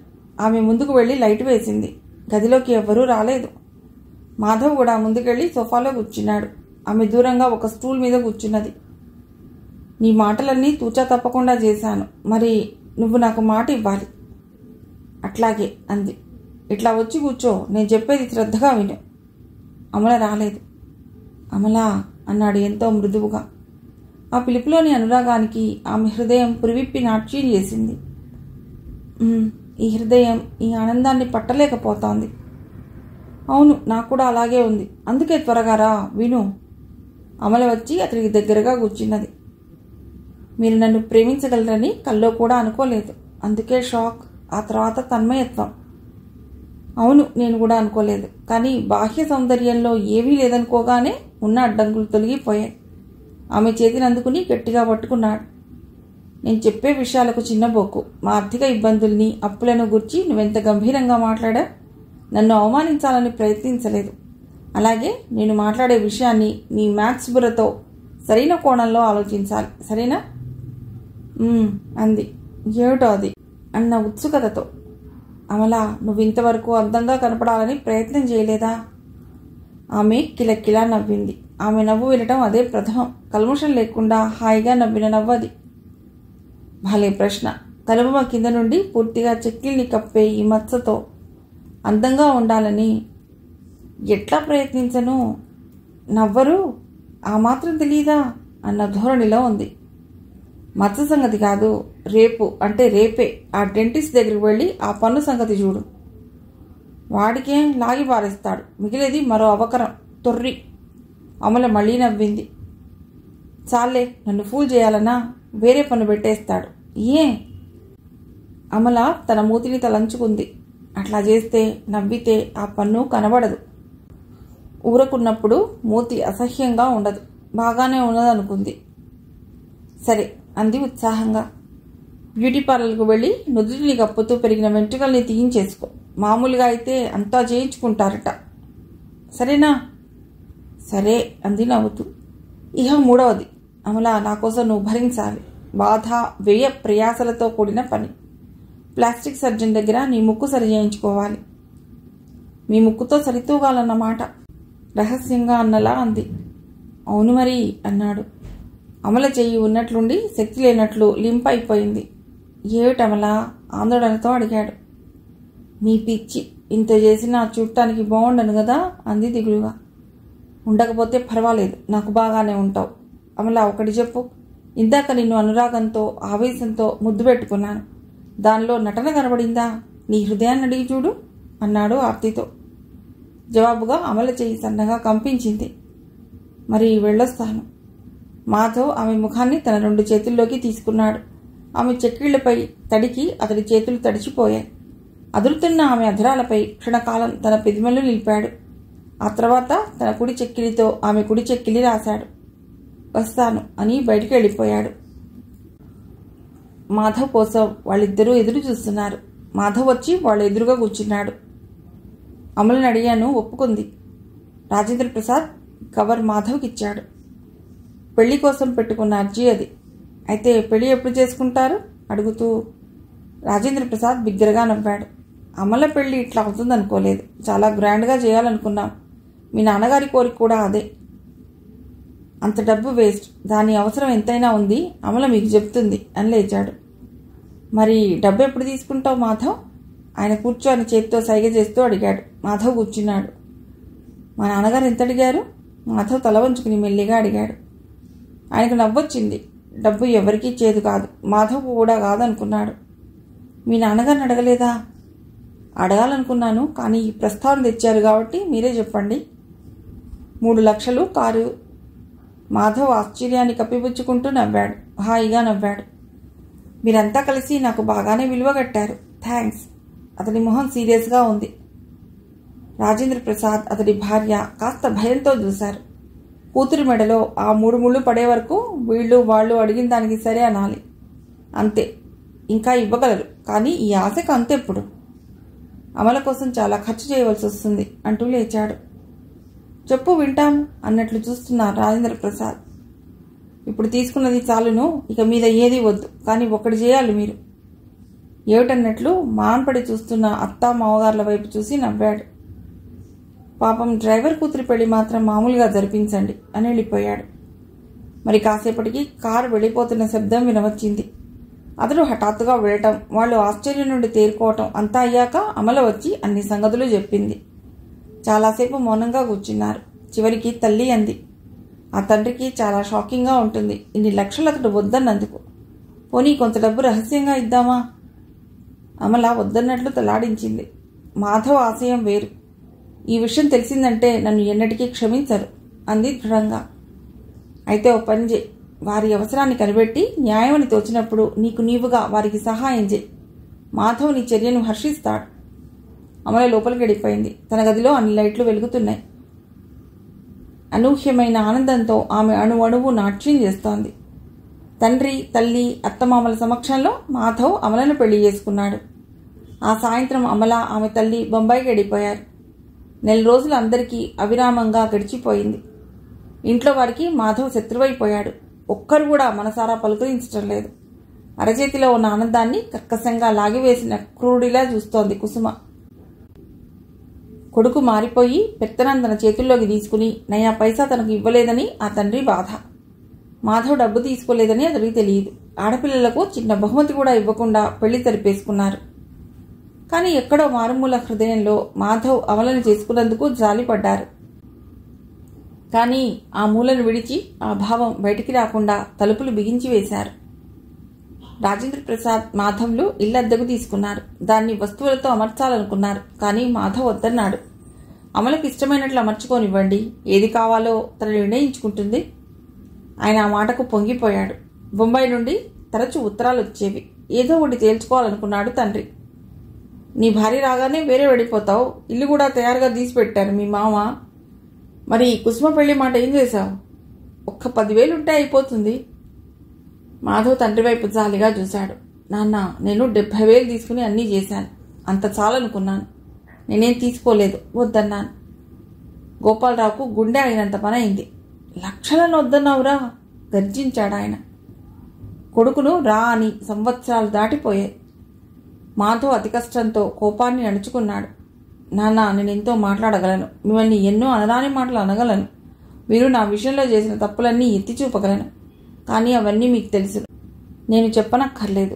[SPEAKER 1] ఆమె ముందుకు వెళ్లి లైట్ వేసింది. గదిలోకి ఎవ్వరూ రాలేదు. మాధవ్ కూడా ముందుకెళ్లి సోఫాలో కూర్చున్నాడు. ఆమె దూరంగా ఒక స్టూల్ మీద కూర్చున్నది. నీ మాటలన్నీ తూచా తప్పకుండా చేశాను. మరి నువ్వు నాకు మాట ఇవ్వాలి. అట్లాగే అంది. ఇట్లా వచ్చి కూర్చో. నేను చెప్పేది శ్రద్ధగా విను. అమల రాలేదు. అమలా అన్నాడు ఎంతో మృదువుగా. ఆ పిలుపులోని అనురాగానికి ఆమె హృదయం పురివిప్పి నాట్యం చేసింది. ఈ హృదయం ఈ ఆనందాన్ని పట్టలేకపోతోంది. అవును, నాకు కూడా అలాగే ఉంది. అందుకే త్వరగా రా, విను. అమల వచ్చి అతనికి దగ్గరగా కూర్చున్నది. మీరు నన్ను ప్రేమించగలరని కల్లో కూడా అనుకోలేదు. అందుకే షాక్. ఆ తర్వాత తన్మయత్వం. అవును, నేను కూడా అనుకోలేదు. కానీ బాహ్య సౌందర్యంలో ఏమీ లేదనుకోగానే ఉన్న అడ్డంకులు తొలగిపోయాయి. ఆమె చేతిని అందుకుని గట్టిగా పట్టుకున్నాడు. నేను చెప్పే విషయాలకు చిన్నబోకు. మా ఆర్థిక ఇబ్బందుల్ని, అప్పులను గురించి నువ్వెంత గంభీరంగా మాట్లాడా. నన్ను అవమానించాలని ప్రయత్నించలేదు. అలాగే నేను మాట్లాడే విషయాన్ని నీ మ్యాథ్స్ బుర్రతో సరైన కోణంలో ఆలోచించాలి, సరేనా? అంది. ఏమిటో అది అన్న ఉత్సుకతతో. అమలా, నువ్వు ఇంతవరకు అందంగా కనపడాలని ప్రయత్నం చేయలేదా? ఆమె కిలకిలా నవ్వింది. ఆమె నవ్వు వినటం అదే ప్రథమం. కల్మషం లేకుండా హాయిగా నవ్విన నవ్వది. భలే ప్రశ్న. కనుబొమ్మ కింద నుండి పూర్తిగా చెక్కిల్ని కప్పే ఈ మచ్చతో అందంగా ఉండాలని ఎట్లా ప్రయత్నించను? నవ్వరు, ఆ మాత్రం తెలీదా అన్న ధోరణిలో ఉంది. మచ్చ సంగతి కాదు, రేపు అంటే రేపే ఆ డెంటిస్ట్ దగ్గరికి వెళ్ళి ఆ పన్ను సంగతి చూడు. వాడికేం లాగి పారేస్తాడు, మిగిలేది మరో అవకరం, తొర్రి. అమల మళ్ళీ నవ్వింది. చాలే, నన్ను ఫూల్ చేయాలన్నా వేరే పన్ను పెట్టేస్తాడు. ఏ? అమల తన మూతిని తలంచుకుంది. అట్లా చేస్తే, నవ్వితే ఆ పన్ను కనబడదు. ఊరకున్నప్పుడు మూతి అసహ్యంగా ఉండదు. బాగానే ఉన్నదనుకుంది. సరే అంది ఉత్సాహంగా. బ్యూటీ పార్లర్కు వెళ్ళి నుదుటిని కప్పుతూ పెరిగిన వెంట్రుకల్ని తీయించేసుకో. మామూలుగా అయితే అంతా చేయించుకుంటారట, సరేనా? సరే అంది నవ్వుతూ. ఇహ మూడవది. అమలా, నా కోసం నువ్వు భరించాలి. బాధ, వ్యయ ప్రయాసలతో కూడిన పని. ప్లాస్టిక్ సర్జన్ దగ్గర నీ ముక్కు సరి చేయించుకోవాలి. మీ ముక్కుతో సరితూగాలన్నమాట రహస్యంగా అన్నలా అంది. అవును మరి అన్నాడు. అమల చెయ్యి ఉన్నట్లుండి శక్తి లేనట్లు లింప్ అయిపోయింది. ఏమిటమలా? ఆందోళనతో అడిగాడు. మీ పిచ్చి, ఇంత చేసినా చూడటానికి బాగుండను కదా అంది దిగులుగా. ఉండకపోతే పర్వాలేదు, నాకు బాగానే ఉంటావు. అమలా, ఒకటి చెప్పు. ఇందాక నిన్ను అనురాగంతో, ఆవేశంతో ముద్దు పెట్టుకున్నాను. దానిలో నటన కనబడిందా? నీ హృదయాన్ని అడిగి చూడు అన్నాడు ఆర్తితో. జవాబుగా అమల చెయ్యి సన్నగా కంపించింది. మరి వెళ్ళొస్తాను. మాధవ్ ఆమె ముఖాన్ని తన 2 చేతుల్లోకి తీసుకున్నాడు. ఆమె చెక్కిళ్లపై తడికి అతడి చేతులు తడిచిపోయాయి. అదురుతున్న ఆమె అధరాలపై క్షణకాలం తన పెదిమలు నిలిపాడు. ఆ తర్వాత తన కుడి చెక్కిలితో ఆమె కుడి చెక్కిలి రాశాడు. వస్తాను అని బయటికి వెళ్ళిపోయాడు. మాధవ్ కోసం వాళ్ళిద్దరూ ఎదురు చూస్తున్నారు. మాధవ్ వచ్చి వాళ్ళ ఎదురుగా కూర్చున్నాడు. అమలను అడిగాను, ఒప్పుకుంది. రాజేంద్ర ప్రసాద్ కవర్ మాధవ్కి ఇచ్చాడు. పెళ్లి కోసం పెట్టుకున్న అర్జీ అది. అయితే పెళ్లి ఎప్పుడు చేసుకుంటారు అడుగుతూ రాజేంద్ర ప్రసాద్ బిగ్గరగా నవ్వాడు. అమల పెళ్లి ఇట్లా అవుతుందనుకోలేదు. చాలా గ్రాండ్గా చేయాలనుకున్నాం. మీ నాన్నగారి కోరిక కూడా అదే. అంత డబ్బు వేస్ట్. దాని అవసరం ఎంతైనా ఉంది. అమల మీకు చెప్తుంది అని లేచాడు. మరి డబ్బు ఎప్పుడు తీసుకుంటావు మాధవ్? ఆయన కూర్చొని చేతితో సైగ చేస్తూ అడిగాడు. మాధవ్ కూర్చున్నాడు. మా నాన్నగారు ఎంత అడిగారు? మాధవ్ తల వంచుకుని మెల్లిగా అడిగాడు. ఆయనకు నవ్వొచ్చింది. డబ్బు ఎవరికీ చేదు కాదు, మాధవ్ కూడా కాదనుకున్నాడు. మీ నాన్నగారిని అడగలేదా? అడగాలనుకున్నాను, కానీ ఈ ప్రస్తావన తెచ్చారు కాబట్టి మీరే చెప్పండి. 3 లక్షలు కారు. మాధవ్ ఆశ్చర్యాన్ని కప్పిపుచ్చుకుంటూ నవ్వాడు. హాయిగా నవ్వాడు. మీరంతా కలిసి నాకు బాగానే విలువ కట్టారు. థ్యాంక్స్. అతడి మొహం సీరియస్గా ఉంది. రాజేంద్ర ప్రసాద్, అతడి భార్య కాస్త భయంతో చూశారు. కూతురి మెడలో ఆ 3 ముళ్ళు పడే వరకు వీళ్ళు వాళ్ళు అడిగిన దానికి సరే అనాలి. అంతే. ఇంకా ఇవ్వగలరు, కానీ ఈ ఆశకు అంతెప్పుడు? అమల కోసం చాలా ఖర్చు చేయవలసి వస్తుంది అంటూ లేచాడు. చెప్పు, వింటాం అన్నట్లు చూస్తున్నారు రాజేంద్ర ప్రసాద్. ఇప్పుడు తీసుకున్నది చాలును, ఇక మీద ఏదీ వద్దు, కానీ ఒకటి చేయాలి మీరు. ఏమిటన్నట్లు మాన్పడి చూస్తున్న అత్తా మావగార్ల వైపు చూసి నవ్వాడు. పాపం డ్రైవర్ కూతురి పెళ్లి మాత్రం మామూలుగా జరిపించండి అని వెళ్ళిపోయాడు. మరి కాసేపటికి కారు వెళ్ళిపోతున్న శబ్దం వినవచ్చింది. అతడు హఠాత్తుగా వెళ్ళటం, వాళ్ళు ఆశ్చర్యం నుండి తేరుకోవటం అంతా అయ్యాక అమల వచ్చి అన్ని సంగతులు చెప్పింది. చాలాసేపు మౌనంగా కూర్చున్నారు. చివరికి తల్లి అంది. ఆ తండ్రికి చాలా షాకింగ్గా ఉంటుంది ఇన్ని లక్షలు అతడు వద్దన్నందుకు. పోనీ కొంత డబ్బు రహస్యంగా ఇద్దామా? అమల వద్దన్నట్లు తలాడించింది. మాధవ్ ఆశయం వేరు. ఈ విషయం తెలిసిందంటే నన్ను ఎన్నటికీ క్షమించరు అంది దృఢంగా. అయితే ఓ పని చేయి. వారి అవసరాన్ని కనిపెట్టి న్యాయమని తోచినప్పుడు నీకు నీవుగా వారికి సహాయం చేయి. మాధవ్ నీ చర్యను హర్షిస్తాడు. అమల లోపలికి వెళ్ళిపోయింది. తన గదిలో అన్ని లైట్లు వెలుగుతున్నాయి. అనూహ్యమైన ఆనందంతో ఆమె అణువణువు నాట్యం చేస్తోంది. తండ్రి, తల్లి, అత్తమామల సమక్షంలో మాధవ్ అమలను పెళ్లి చేసుకున్నాడు. ఆ సాయంత్రం అమల, ఆమె తల్లి బొంబాయికి వెళ్ళిపోయారు. 4 రోజులు అందరికీ అవిరామంగా గడిచిపోయింది. ఇంట్లో వారికి మాధవ్ శత్రువైపోయాడు. ఒక్కరు కూడా మనసారా పలుకరించటం లేదు. అరచేతిలో ఉన్న ఆనందాన్ని కర్కశంగా లాగివేసిన క్రూడిలా చూస్తోంది కుసుమ. కొడుకు మారిపోయి పెత్తనం తన చేతుల్లోకి తీసుకుని నయా పైసా తనకు ఇవ్వలేదని ఆ తండ్రి బాధ. మాధవ్ డబ్బు తీసుకోలేదని అతడికి తెలియదు. ఆడపిల్లలకు చిన్న బహుమతి కూడా ఇవ్వకుండా పెళ్లి జరిపేసుకున్నారు. కానీ ఎక్కడో మారుమూల హృదయంలో మాధవ్ అమలను చేసుకున్నందుకు జాలిపడ్డారు. కానీ ఆ మూలను విడిచి ఆ భావం బయటికి రాకుండా తలుపులు బిగించి వేశారు. రాజేంద్ర ప్రసాద్, మాధవ్లు ఇల్లద్దెకు తీసుకున్నారు. దాన్ని వస్తువులతో అమర్చాలనుకున్నారు. కానీ మాధవ్ వద్దన్నాడు. అమలకు ఇష్టమైనట్లు అమర్చుకోనివ్వండి, ఏది కావాలో తను నిర్ణయించుకుంటుంది. ఆయన ఆ మాటకు పొంగిపోయాడు. బొంబాయి నుండి తరచూ ఉత్తరాలు వచ్చేవి. ఏదో ఒకటి తేల్చుకోవాలనుకున్నాడు తండ్రి. నీ భార్య రాగానే వేరే వెళ్ళిపోతావు, ఇల్లు కూడా తయారుగా తీసి పెట్టారు మీ మామ. మరి కుసుమ పెళ్లి మాట ఏం చేశావు? ఒక్క 10,000 ఉంటే అయిపోతుంది. మాధవ్ తండ్రి వైపు జాలిగా చూశాడు. నాన్న, నేను 70,000 తీసుకుని అన్నీ చేశాను. అంత చాలనుకున్నాను. నేనేం తీసుకోలేదు, వద్దన్నాను. గోపాలరావుకు గుండె అయినంత పని అయింది. లక్షలను వద్దన్నావురా, గర్జించాడు ఆయన. కొడుకును రా అని సంవత్సరాలు దాటిపోయాయి. మాధవ్ అతి కష్టంతో కోపాన్ని అణుచుకున్నాడు. నాన్న, నేనెంతో మాట్లాడగలను, మిమ్మల్ని ఎన్నో అనరాని మాటలు అనగలను, మీరు నా విషయంలో చేసిన తప్పులన్నీ ఎత్తి చూపగలను. కానీ అవన్నీ మీకు తెలుసు, నేను చెప్పనక్కర్లేదు.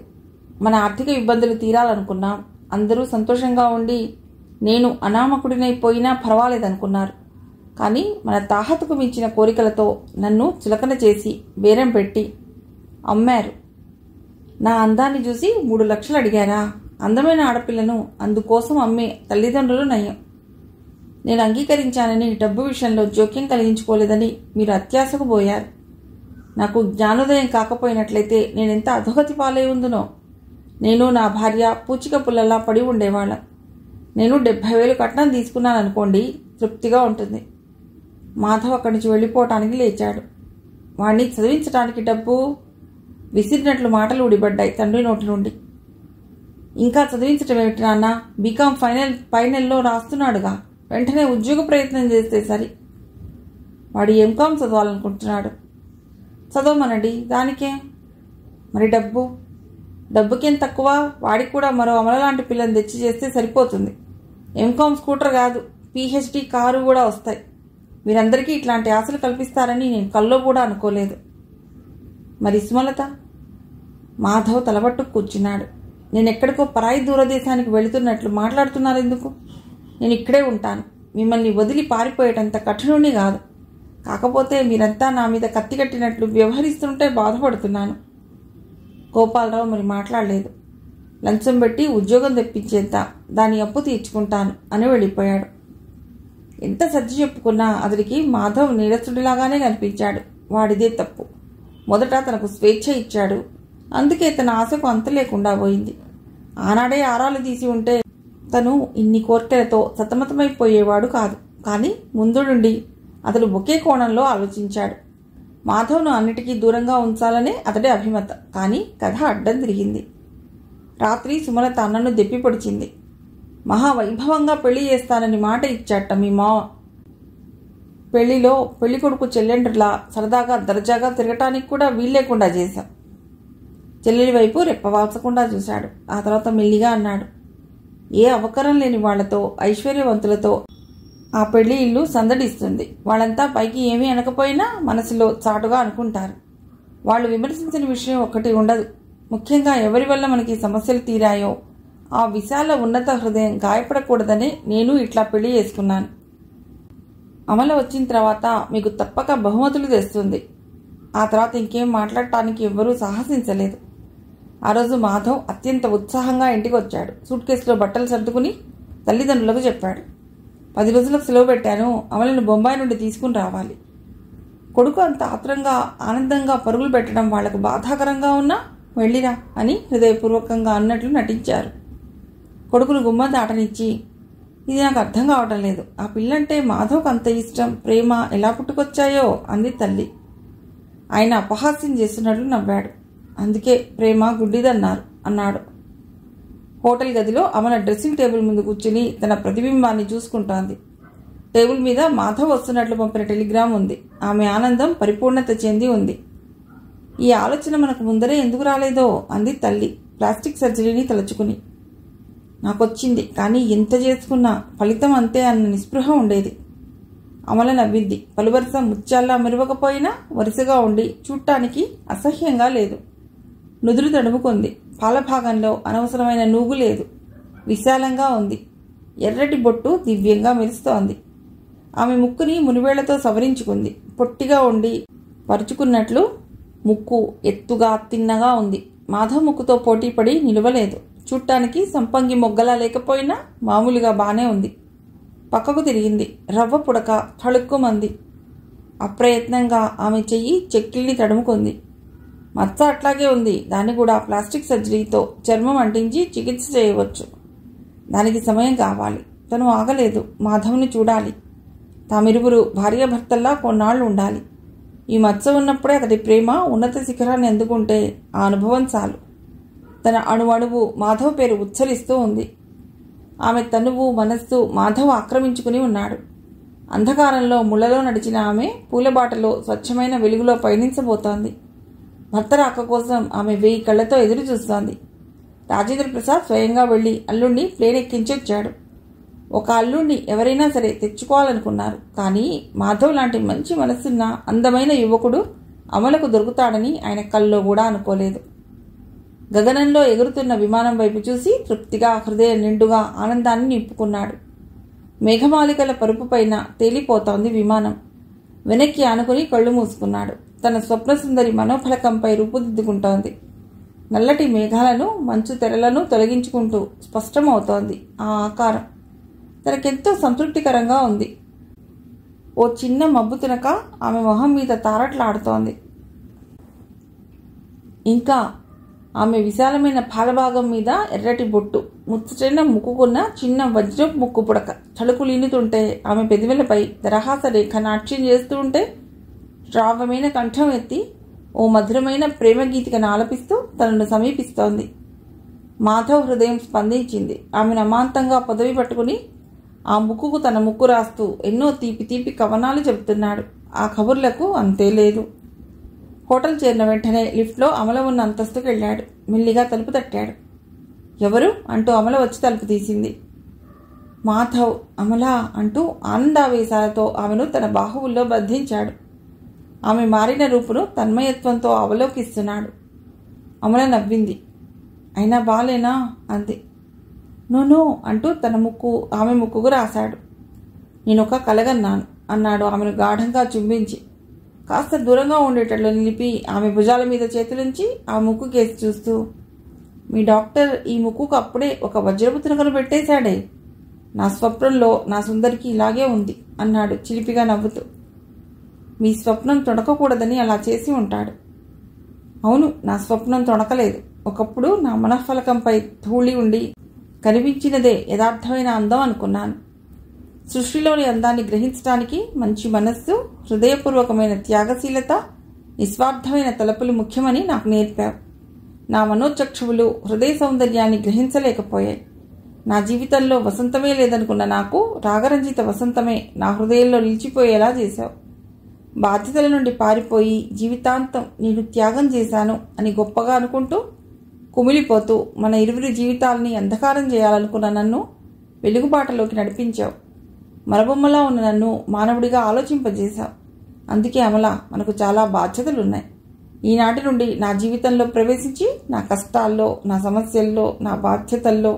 [SPEAKER 1] మన ఆర్థిక ఇబ్బందులు తీరాలనుకున్నాం. అందరూ సంతోషంగా ఉండి నేను అనామకుడినైపోయినా పర్వాలేదనుకున్నారు. కానీ మన తాహతుకు మించిన కోరికలతో నన్ను చులకన చేసి బేరం పెట్టి అమ్మారు. నా అందాన్ని చూసి 3 లక్షలు అడిగారా? అందమైన ఆడపిల్లను అందుకోసం అమ్మే తల్లిదండ్రులు నయం. నేను అంగీకరించానని డబ్బు విషయంలో జోక్యం కలిగించుకోలేదని మీరు అత్యాశకు పోయారు. నాకు జ్ఞానోదయం కాకపోయినట్లయితే నేనెంత అధోగతి పాలై ఉందునో. నేను నా భార్య పూచిక పుల్లలా పడి ఉండేవాళ్ళం. నేను 70,000 కట్నం తీసుకున్నాననుకోండి, తృప్తిగా ఉంటుంది. మాధవ్ అక్కడి నుంచి వెళ్ళిపోవటానికి లేచాడు. వాణ్ణి చదివించడానికి డబ్బు విసిరినట్లు మాటలు ఊడిపడ్డాయి తండ్రి నోటి నుండి. ఇంకా చదివించటం ఏమిటి నాన్న? బీకాం ఫైనల్లో రాస్తున్నాడుగా, వెంటనే ఉద్యోగ ప్రయత్నం చేస్తే సరి. వాడు ఎంకాం చదవాలనుకుంటున్నాడు. చదవమనండి, దానికే. మరి డబ్బుకేం తక్కువ? వాడికి కూడా మరో అమలలాంటి పిల్లని తెచ్చి చేస్తే సరిపోతుంది. ఎంకాం స్కూటర్ కాదు, PhD కారు కూడా వస్తాయి. మీరందరికీ ఇట్లాంటి ఆశలు కల్పిస్తారని నేను కల్లో కూడా అనుకోలేదు. మరి సుమలత? మాధవ్ తలబట్టు కూర్చున్నాడు. నేనెక్కడికో పరాయి దూరదేశానికి వెళుతున్నట్లు మాట్లాడుతున్నారు ఎందుకు? నేను ఇక్కడే ఉంటాను. మిమ్మల్ని వదిలి పారిపోయేటంత కఠినుని కాదు. కాకపోతే మీరంతా నా మీద కత్తి కట్టినట్లు వ్యవహరిస్తుంటే బాధపడుతున్నాను. గోపాలరావు మరి మాట్లాడలేదు. లంచం పెట్టి ఉద్యోగం తెప్పించేంత దాని అప్పు తీర్చుకుంటాను అని వెళ్ళిపోయాడు. ఎంత సర్ది చెప్పుకున్నా అతడికి మాధవ్ నీరసుడిలాగానే కనిపించాడు. వాడిదే తప్పు. మొదట తనకు స్వేచ్ఛ ఇచ్చాడు, అందుకే తన ఆశకు అంత లేకుండా పోయింది. ఆనాడే ఆరాలు తీసి ఉంటే తను ఇన్ని కోర్కెలతో సతమతమైపోయేవాడు కాదు. కానీ ముందు నుండి అతడు ఒకే కోణంలో ఆలోచించాడు. మాధవ్ను అన్నిటికీ దూరంగా ఉంచాలనే అతడి అభిమతం. కానీ కథ అడ్డం తిరిగింది. రాత్రి సుమలత అన్నను దెప్పి పొడిచింది. మహావైభవంగా పెళ్లి చేస్తానని మాట ఇచ్చాట మీ మావ. పెళ్లిలో పెళ్లికొడుకు చెల్లెండ్రులా సరదాగా దర్జాగా తిరగటానికి కూడా వీల్లేకుండా చేశాం. చెల్లెలి వైపు రెప్పవాల్చకుండా చూశాడు. ఆ తర్వాత మెల్లిగా అన్నాడు, ఏ అవకరం లేని వాళ్లతో, ఐశ్వర్యవంతులతో ఆ పెళ్లి ఇల్లు సందడిస్తుంది. వాళ్ళంతా పైకి ఏమీ అనకపోయినా మనసులో చాటుగా అనుకుంటారు. వాళ్ళు విమర్శించిన విషయం ఒక్కటి ఉండదు. ముఖ్యంగా ఎవరి వల్ల మనకి సమస్యలు తీరాయో ఆ విశాల ఉన్నత హృదయం గాయపడకూడదనే నేను ఇట్లా పెళ్లి చేసుకున్నాను. అమల వచ్చిన తర్వాత మీకు తప్పక బహుమతులు తెస్తుంది. ఆ తర్వాత ఇంకేం మాట్లాడటానికి ఎవ్వరూ సాహసించలేదు. ఆ రోజు మాధవ్ అత్యంత ఉత్సాహంగా ఇంటికి వచ్చాడు. సూట్ కేసులో బట్టలు సర్దుకుని తల్లిదండ్రులకు చెప్పాడు. 10 రోజులకు సెలవు పెట్టాను, అమలను బొంబాయి నుండి తీసుకుని రావాలి. కొడుకు అంత ఆత్రంగా ఆనందంగా పరుగులు పెట్టడం వాళ్లకు బాధాకరంగా ఉన్నా వెళ్ళిరా అని హృదయపూర్వకంగా అన్నట్లు నటించారు. కొడుకును గుమ్మం దాటనిచ్చి, ఇది నాకు అర్థం కావటం లేదు, ఆ పిల్లంటే మాధవ్కు అంత ఇష్టం, ప్రేమ ఎలా పుట్టుకొచ్చాయో అంది తల్లి. ఆయన అపహాస్యం చేస్తున్నట్లు నవ్వాడు. అందుకే ప్రేమ గుడ్డిదన్నారు అన్నాడు. హోటల్ గదిలో అమల డ్రెస్సింగ్ టేబుల్ ముందు కూర్చుని తన ప్రతిబింబాన్ని చూసుకుంటోంది. టేబుల్ మీద మాధవ్ వస్తున్నట్లు పంపిన టెలిగ్రామ్ ఉంది. ఆమె ఆనందం పరిపూర్ణత చెంది ఉంది. ఈ ఆలోచన మనకు ముందరే ఎందుకు రాలేదో అంది తల్లి ప్లాస్టిక్ సర్జరీని తలుచుకుని. నాకొచ్చింది, కానీ ఎంత చేసుకున్నా ఫలితం అంతే అన్న నిస్పృహ ఉండేది. అమల నవ్వింది. పలువరుస ముత్యాల్లా మెరవకపోయినా వరుసగా ఉండి చూడటానికి అసహ్యంగా లేదు. నుదురు తడుముకుంది. పాలభాగంలో అనవసరమైన నూగు లేదు. విశాలంగా ఉంది. ఎర్రటి బొట్టు దివ్యంగా మెరుస్తోంది. ఆమె ముక్కుని మునివేళ్లతో సవరించుకుంది. పొట్టిగా ఉండి పరుచుకున్నట్లు ముక్కు ఎత్తుగా తిన్నగా ఉంది. మాధవ్ ముక్కుతో పోటీపడి నిలవలేదు. చూడటానికి సంపంగి మొగ్గలా లేకపోయినా మామూలుగా బానే ఉంది. పక్కకు తిరిగింది. రవ్వ పుడక తళుక్కుమంది. అప్రయత్నంగా ఆమె చెయ్యి చెక్కిల్ని తడుముకుంది. మచ్చ అట్లాగే ఉంది. దాన్ని కూడా ప్లాస్టిక్ సర్జరీతో చర్మం అంటించి చికిత్స చేయవచ్చు. దానికి సమయం కావాలి. తను ఆగలేదు. మాధవ్ని చూడాలి. తామిరువురు భార్యాభర్తల్లా కొన్నాళ్లు ఉండాలి. ఈ మచ్చ ఉన్నప్పుడే అతడి ప్రేమ ఉన్నత శిఖరాన్ని అందుకుంటే ఆ అనుభవం చాలు. తన అణువణువు మాధవ్ పేరు ఉచ్చరిస్తూ ఉంది. ఆమె తనువు మనస్సు మాధవ్ ఆక్రమించుకుని ఉన్నాడు. అంధకారంలో ముళ్లలో నడిచిన ఆమె పూలబాటలో స్వచ్ఛమైన వెలుగులో పయనించబోతోంది. భర్త రాక కోసం ఆమె 1000 కళ్లతో ఎదురు చూస్తోంది. రాజేంద్ర ప్రసాద్ స్వయంగా వెళ్లి అల్లుణ్ణి ప్లేన్ ఎక్కించి వచ్చాడు. ఒక అల్లుణ్ణి ఎవరైనా సరే తెచ్చుకోవాలనుకున్నారు. కానీ మాధవ్ లాంటి మంచి మనసున్న అందమైన యువకుడు అమలకు దొరుకుతాడని ఆయన కల్లో కూడా అనుకోలేదు. గగనంలో ఎగురుతున్న విమానం వైపు చూసి తృప్తిగా హృదయం నిండుగా ఆనందాన్ని నింపుకున్నాడు. మేఘమాలికల పరుపుపైన తేలిపోతోంది విమానం. వెనక్కి ఆనుకుని కళ్ళు మూసుకున్నాడు. తన స్వప్నసుందరి మనోఫలకంపై రూపుదిద్దుకుంటోంది. నల్లటి మేఘాలను మంచు తెరలను తొలగించుకుంటూ స్పష్టమవుతోంది ఆ ఆకారం. తనకెంతో సంతృప్తికరంగా ఉంది. ఓ చిన్న మబ్బు తునక ఆమె మొహం మీద తారట్లాడుతోంది. ఇంకా ఆమె విశాలమైన పాలభాగం మీద ఎర్రటి బొట్టు, ముచ్చటైన ముక్కుకున్న చిన్న వజ్రపు ముక్కు పుడక తలుకులీనుతుంటే ఆమె పెదవులపై దరహాస రేఖ నాట్యం చేస్తూ ఉంటే శ్రావ్యమైన కంఠం ఎత్తి ఓ మధురమైన ప్రేమగీతికను ఆలపిస్తూ తనను సమీపిస్తోంది. మాధవ్ హృదయం స్పందించింది. ఆమెను అమాంతంగా పొదవి పట్టుకుని ఆ ముక్కుకు తన ముక్కు రాస్తూ ఎన్నో తీపి తీపి కవనాలు చెబుతున్నాడు. ఆ కబుర్లకు అంతే లేదు. హోటల్ చేరిన వెంటనే లిఫ్ట్లో అమల ఉన్న అంతస్తుకు వెళ్ళాడు. మెల్లిగా తలుపు తట్టాడు. ఎవరు అంటూ అమల వచ్చి తలుపు తీసింది. మాధవ్. అమల అంటూ ఆనందావేశాలతో ఆమెను తన బాహువుల్లో బంధించాడు. ఆమె మారిన రూపును తన్మయత్వంతో అవలోకిస్తున్నాడు. అమల నవ్వింది. అయినా బాలేనా అంది. నో అంటూ తన ముక్కు ఆమె ముక్కుకు రాశాడు. నేనొక కలగన్నాను అన్నాడు ఆమెను గాఢంగా చుంబించి. కాస్త దూరంగా ఉండేటట్లు నిలిపి ఆమె భుజాల మీద చేతులుంచి ఆ ముక్కు కేసి చూస్తూ, మీ డాక్టర్ ఈ ముక్కుకు అప్పుడే ఒక వజ్రపు తునకను పెట్టేశాడే. నా స్వప్నంలో నా సుందరికి ఇలాగే ఉంది అన్నాడు చిలిపిగా నవ్వుతూ. మీ స్వప్నం తొణకకూడదని అలా చేసి ఉంటాడు. అవును, నా స్వప్నం తొణకలేదు. ఒకప్పుడు నా మనఃఫలకంపై ధూళి ఉండి కనిపించినదే యథార్థమైన అందం అనుకున్నాను. సృష్టిలోని అందాన్ని గ్రహించడానికి మంచి మనస్సు, హృదయపూర్వకమైన త్యాగశీలత, నిస్వార్థమైన తలపులు ముఖ్యమని నాకు నేర్పావు. నా మనోచక్షువులు హృదయ సౌందర్యాన్ని గ్రహించలేకపోయాయి. నా జీవితంలో వసంతమే లేదనుకున్న నాకు రాగరంజిత వసంతమే నా హృదయంలో నిలిచిపోయేలా చేశావు. బాధ్యతల నుండి పారిపోయి జీవితాంతం నేను త్యాగం చేశాను అని గొప్పగా అనుకుంటూ కుమిలిపోతూ మన ఇరువురి జీవితాలని అంధకారం చేయాలనుకున్న నన్ను వెలుగుబాటలోకి నడిపించావు. మరబొమ్మలా ఉన్న నన్ను మానవుడిగా ఆలోచింపజేశావు. అందుకే అమల, మనకు చాలా బాధ్యతలున్నాయి. ఈనాటి నుండి నా జీవితంలో ప్రవేశించి నా కష్టాల్లో, నా సమస్యల్లో, నా బాధ్యతల్లో,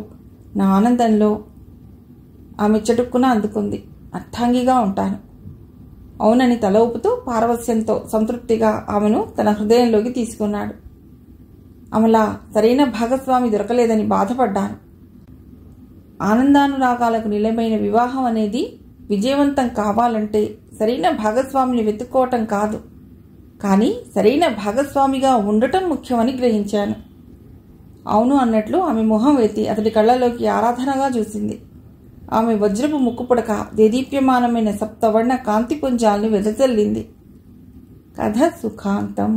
[SPEAKER 1] నా ఆనందంలో ఆమె చటుక్కున అందుకుంది. అర్థాంగిగా ఉంటాను. అవునని తల ఊపుతూ పారవస్యంతో సంతృప్తిగా ఆమెను తన హృదయంలోకి తీసుకున్నాడు. అమల, సరైన భాగస్వామి దొరకలేదని బాధపడ్డాను. ఆనందానురాగాలకు నిలమైన వివాహం అనేది విజయవంతం కావాలంటే సరైన భాగస్వామిని వెతుక్కోవటం కాదు, కానీ సరైన భాగస్వామిగా ఉండటం ముఖ్యమని గ్రహించాను. అవును అన్నట్లు ఆమె మొహం ఎత్తి అతడి కళ్ళలోకి ఆరాధనగా చూసింది. ఆమె వజ్రపు ముక్కుపుడక దేదీప్యమానమైన సప్తవర్ణ కాంతిపుంజాల్ని వెదజల్లింది. కథ సుఖాంతం.